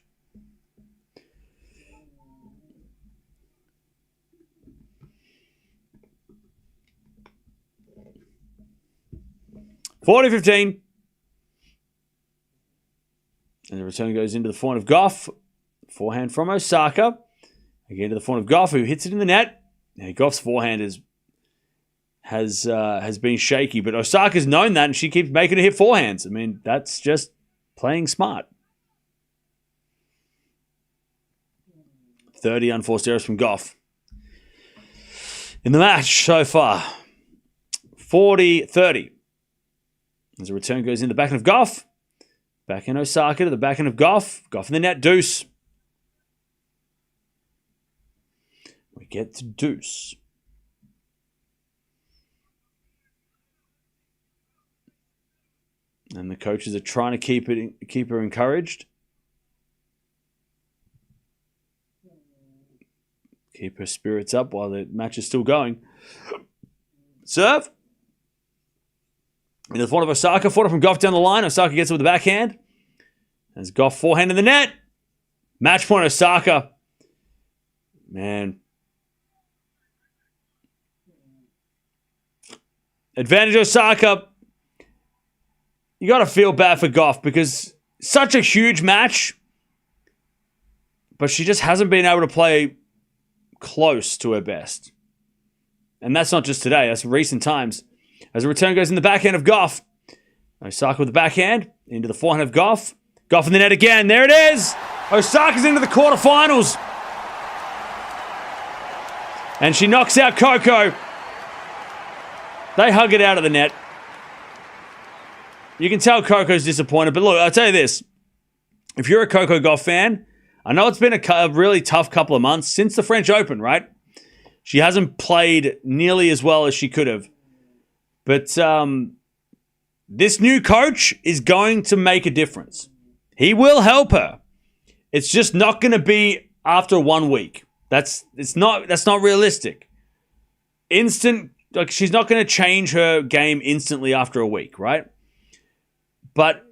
S1: $40-15. And the return goes into the forehand of Gauff. Forehand from Osaka. Again to the forehand of Gauff, who hits it in the net. Now, Gauff's forehand has been shaky, but Osaka's known that, and she keeps making it hit forehands. I mean, that's just playing smart. 30 unforced errors from Gauff. In the match so far, 40-30. As the return goes in the backhand of Gauff. Backhand Osaka to the backhand of Gauff. Gauff in the net, deuce. We get to deuce. And the coaches are trying to keep her encouraged. Keep her spirits up while the match is still going. Serve. Into the forehand of Osaka. Forehand from Gauff down the line. Osaka gets it with the backhand. As Gauff forehand in the net. Match point Osaka. Man. Advantage Osaka. You got to feel bad for Gauff because such a huge match, but she just hasn't been able to play close to her best. And that's not just today, that's recent times. As the return goes in the backhand of Gauff. Osaka with the backhand into the forehand of Gauff. Gauff in the net again. There it is. Osaka's into the quarterfinals. And she knocks out Coco. They hug it out of the net. You can tell Coco's disappointed, but look, I'll tell you this. If you're a Coco Gauff fan, I know it's been a really tough couple of months since the French Open, right? She hasn't played nearly as well as she could have. But this new coach is going to make a difference. He will help her. It's just not going to be after 1 week. That's not realistic. She's not going to change her game instantly after a week, right? But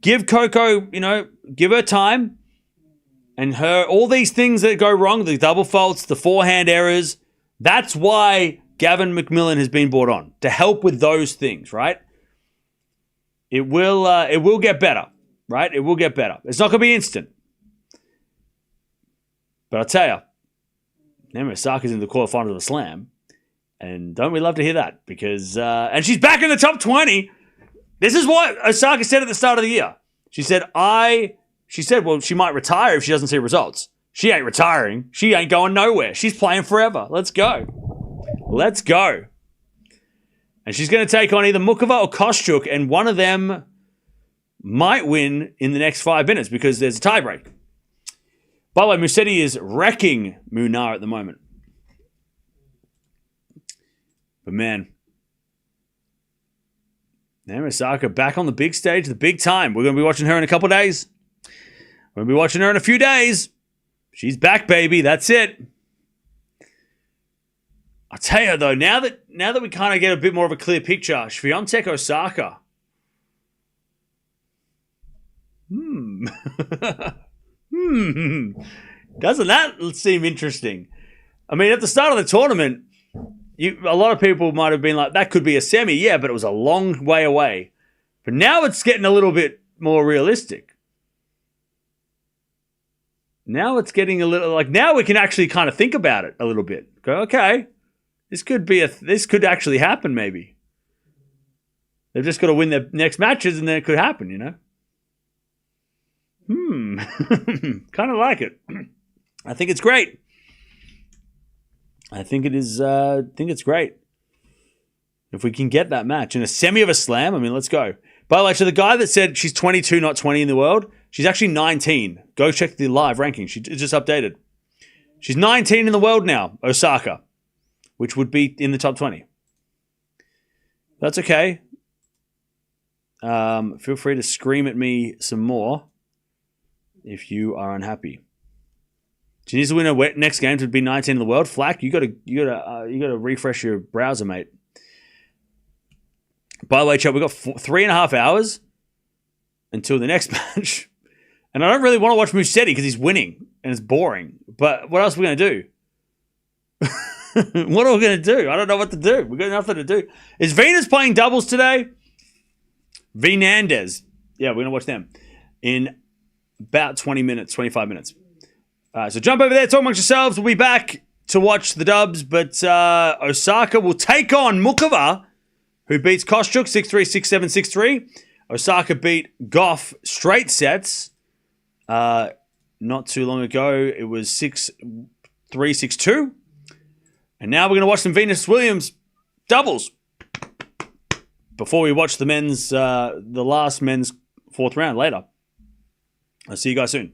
S1: give Coco, give her time. And all these things that go wrong, the double faults, the forehand errors, that's why Gavin McMillan has been brought on, to help with those things, right? It will get better, right? It will get better. It's not going to be instant. But I'll tell you, Naomi Osaka's in the quarterfinals of the Slam. And don't we love to hear that? Because, and she's back in the top 20. This is what Osaka said at the start of the year. She said, well, she might retire if she doesn't see results. She ain't retiring. She ain't going nowhere. She's playing forever. Let's go. Let's go. And she's going to take on either Mukova or Kostyuk, and one of them might win in the next 5 minutes because there's a tiebreak. By the way, Musetti is wrecking Munar at the moment. But man, Naomi Osaka back on the big stage, the big time. We're going to be watching her in a couple of days. We're going to be watching her in a few days. She's back, baby. That's it. I'll tell you, though, now that we kind of get a bit more of a clear picture, Swiatek Osaka. Doesn't that seem interesting? I mean, at the start of the tournament, a lot of people might have been like, that could be a semi. Yeah, but it was a long way away. But now it's getting a little bit more realistic. Now it's getting a little, like, now we can actually kind of think about it a little bit. Go, okay, this could actually happen maybe. They've just got to win their next matches and then it could happen, you know? Kind of like it. I think it's great. I think it is. I think it's great. If we can get that match in a semi of a Slam, I mean, let's go. By the way, so the guy that said she's 22, not 20 in the world, she's actually 19. Go check the live ranking. She just updated. She's 19 in the world now, Osaka, which would be in the top 20. That's okay. Feel free to scream at me some more if you are unhappy. She needs to win her next game to be 19 in the world. Flack, you got to refresh your browser, mate. By the way, chat, we've got 3.5 hours until the next match. And I don't really want to watch Musetti because he's winning and it's boring. But what else are we going to do? What are we going to do? I don't know what to do. We've got nothing to do. Is Venus playing doubles today? Venandez. Yeah, we're going to watch them in about 20 minutes, 25 minutes. So jump over there, talk amongst yourselves. We'll be back to watch the dubs. But Osaka will take on Mukova, who beats Kostyuk 6-3, 6-7, 6-3. Osaka beat Gauff straight sets. Not too long ago, it was 6-3, 6-2. And now we're going to watch some Venus-Williams doubles before we watch the last men's fourth round later. I'll see you guys soon.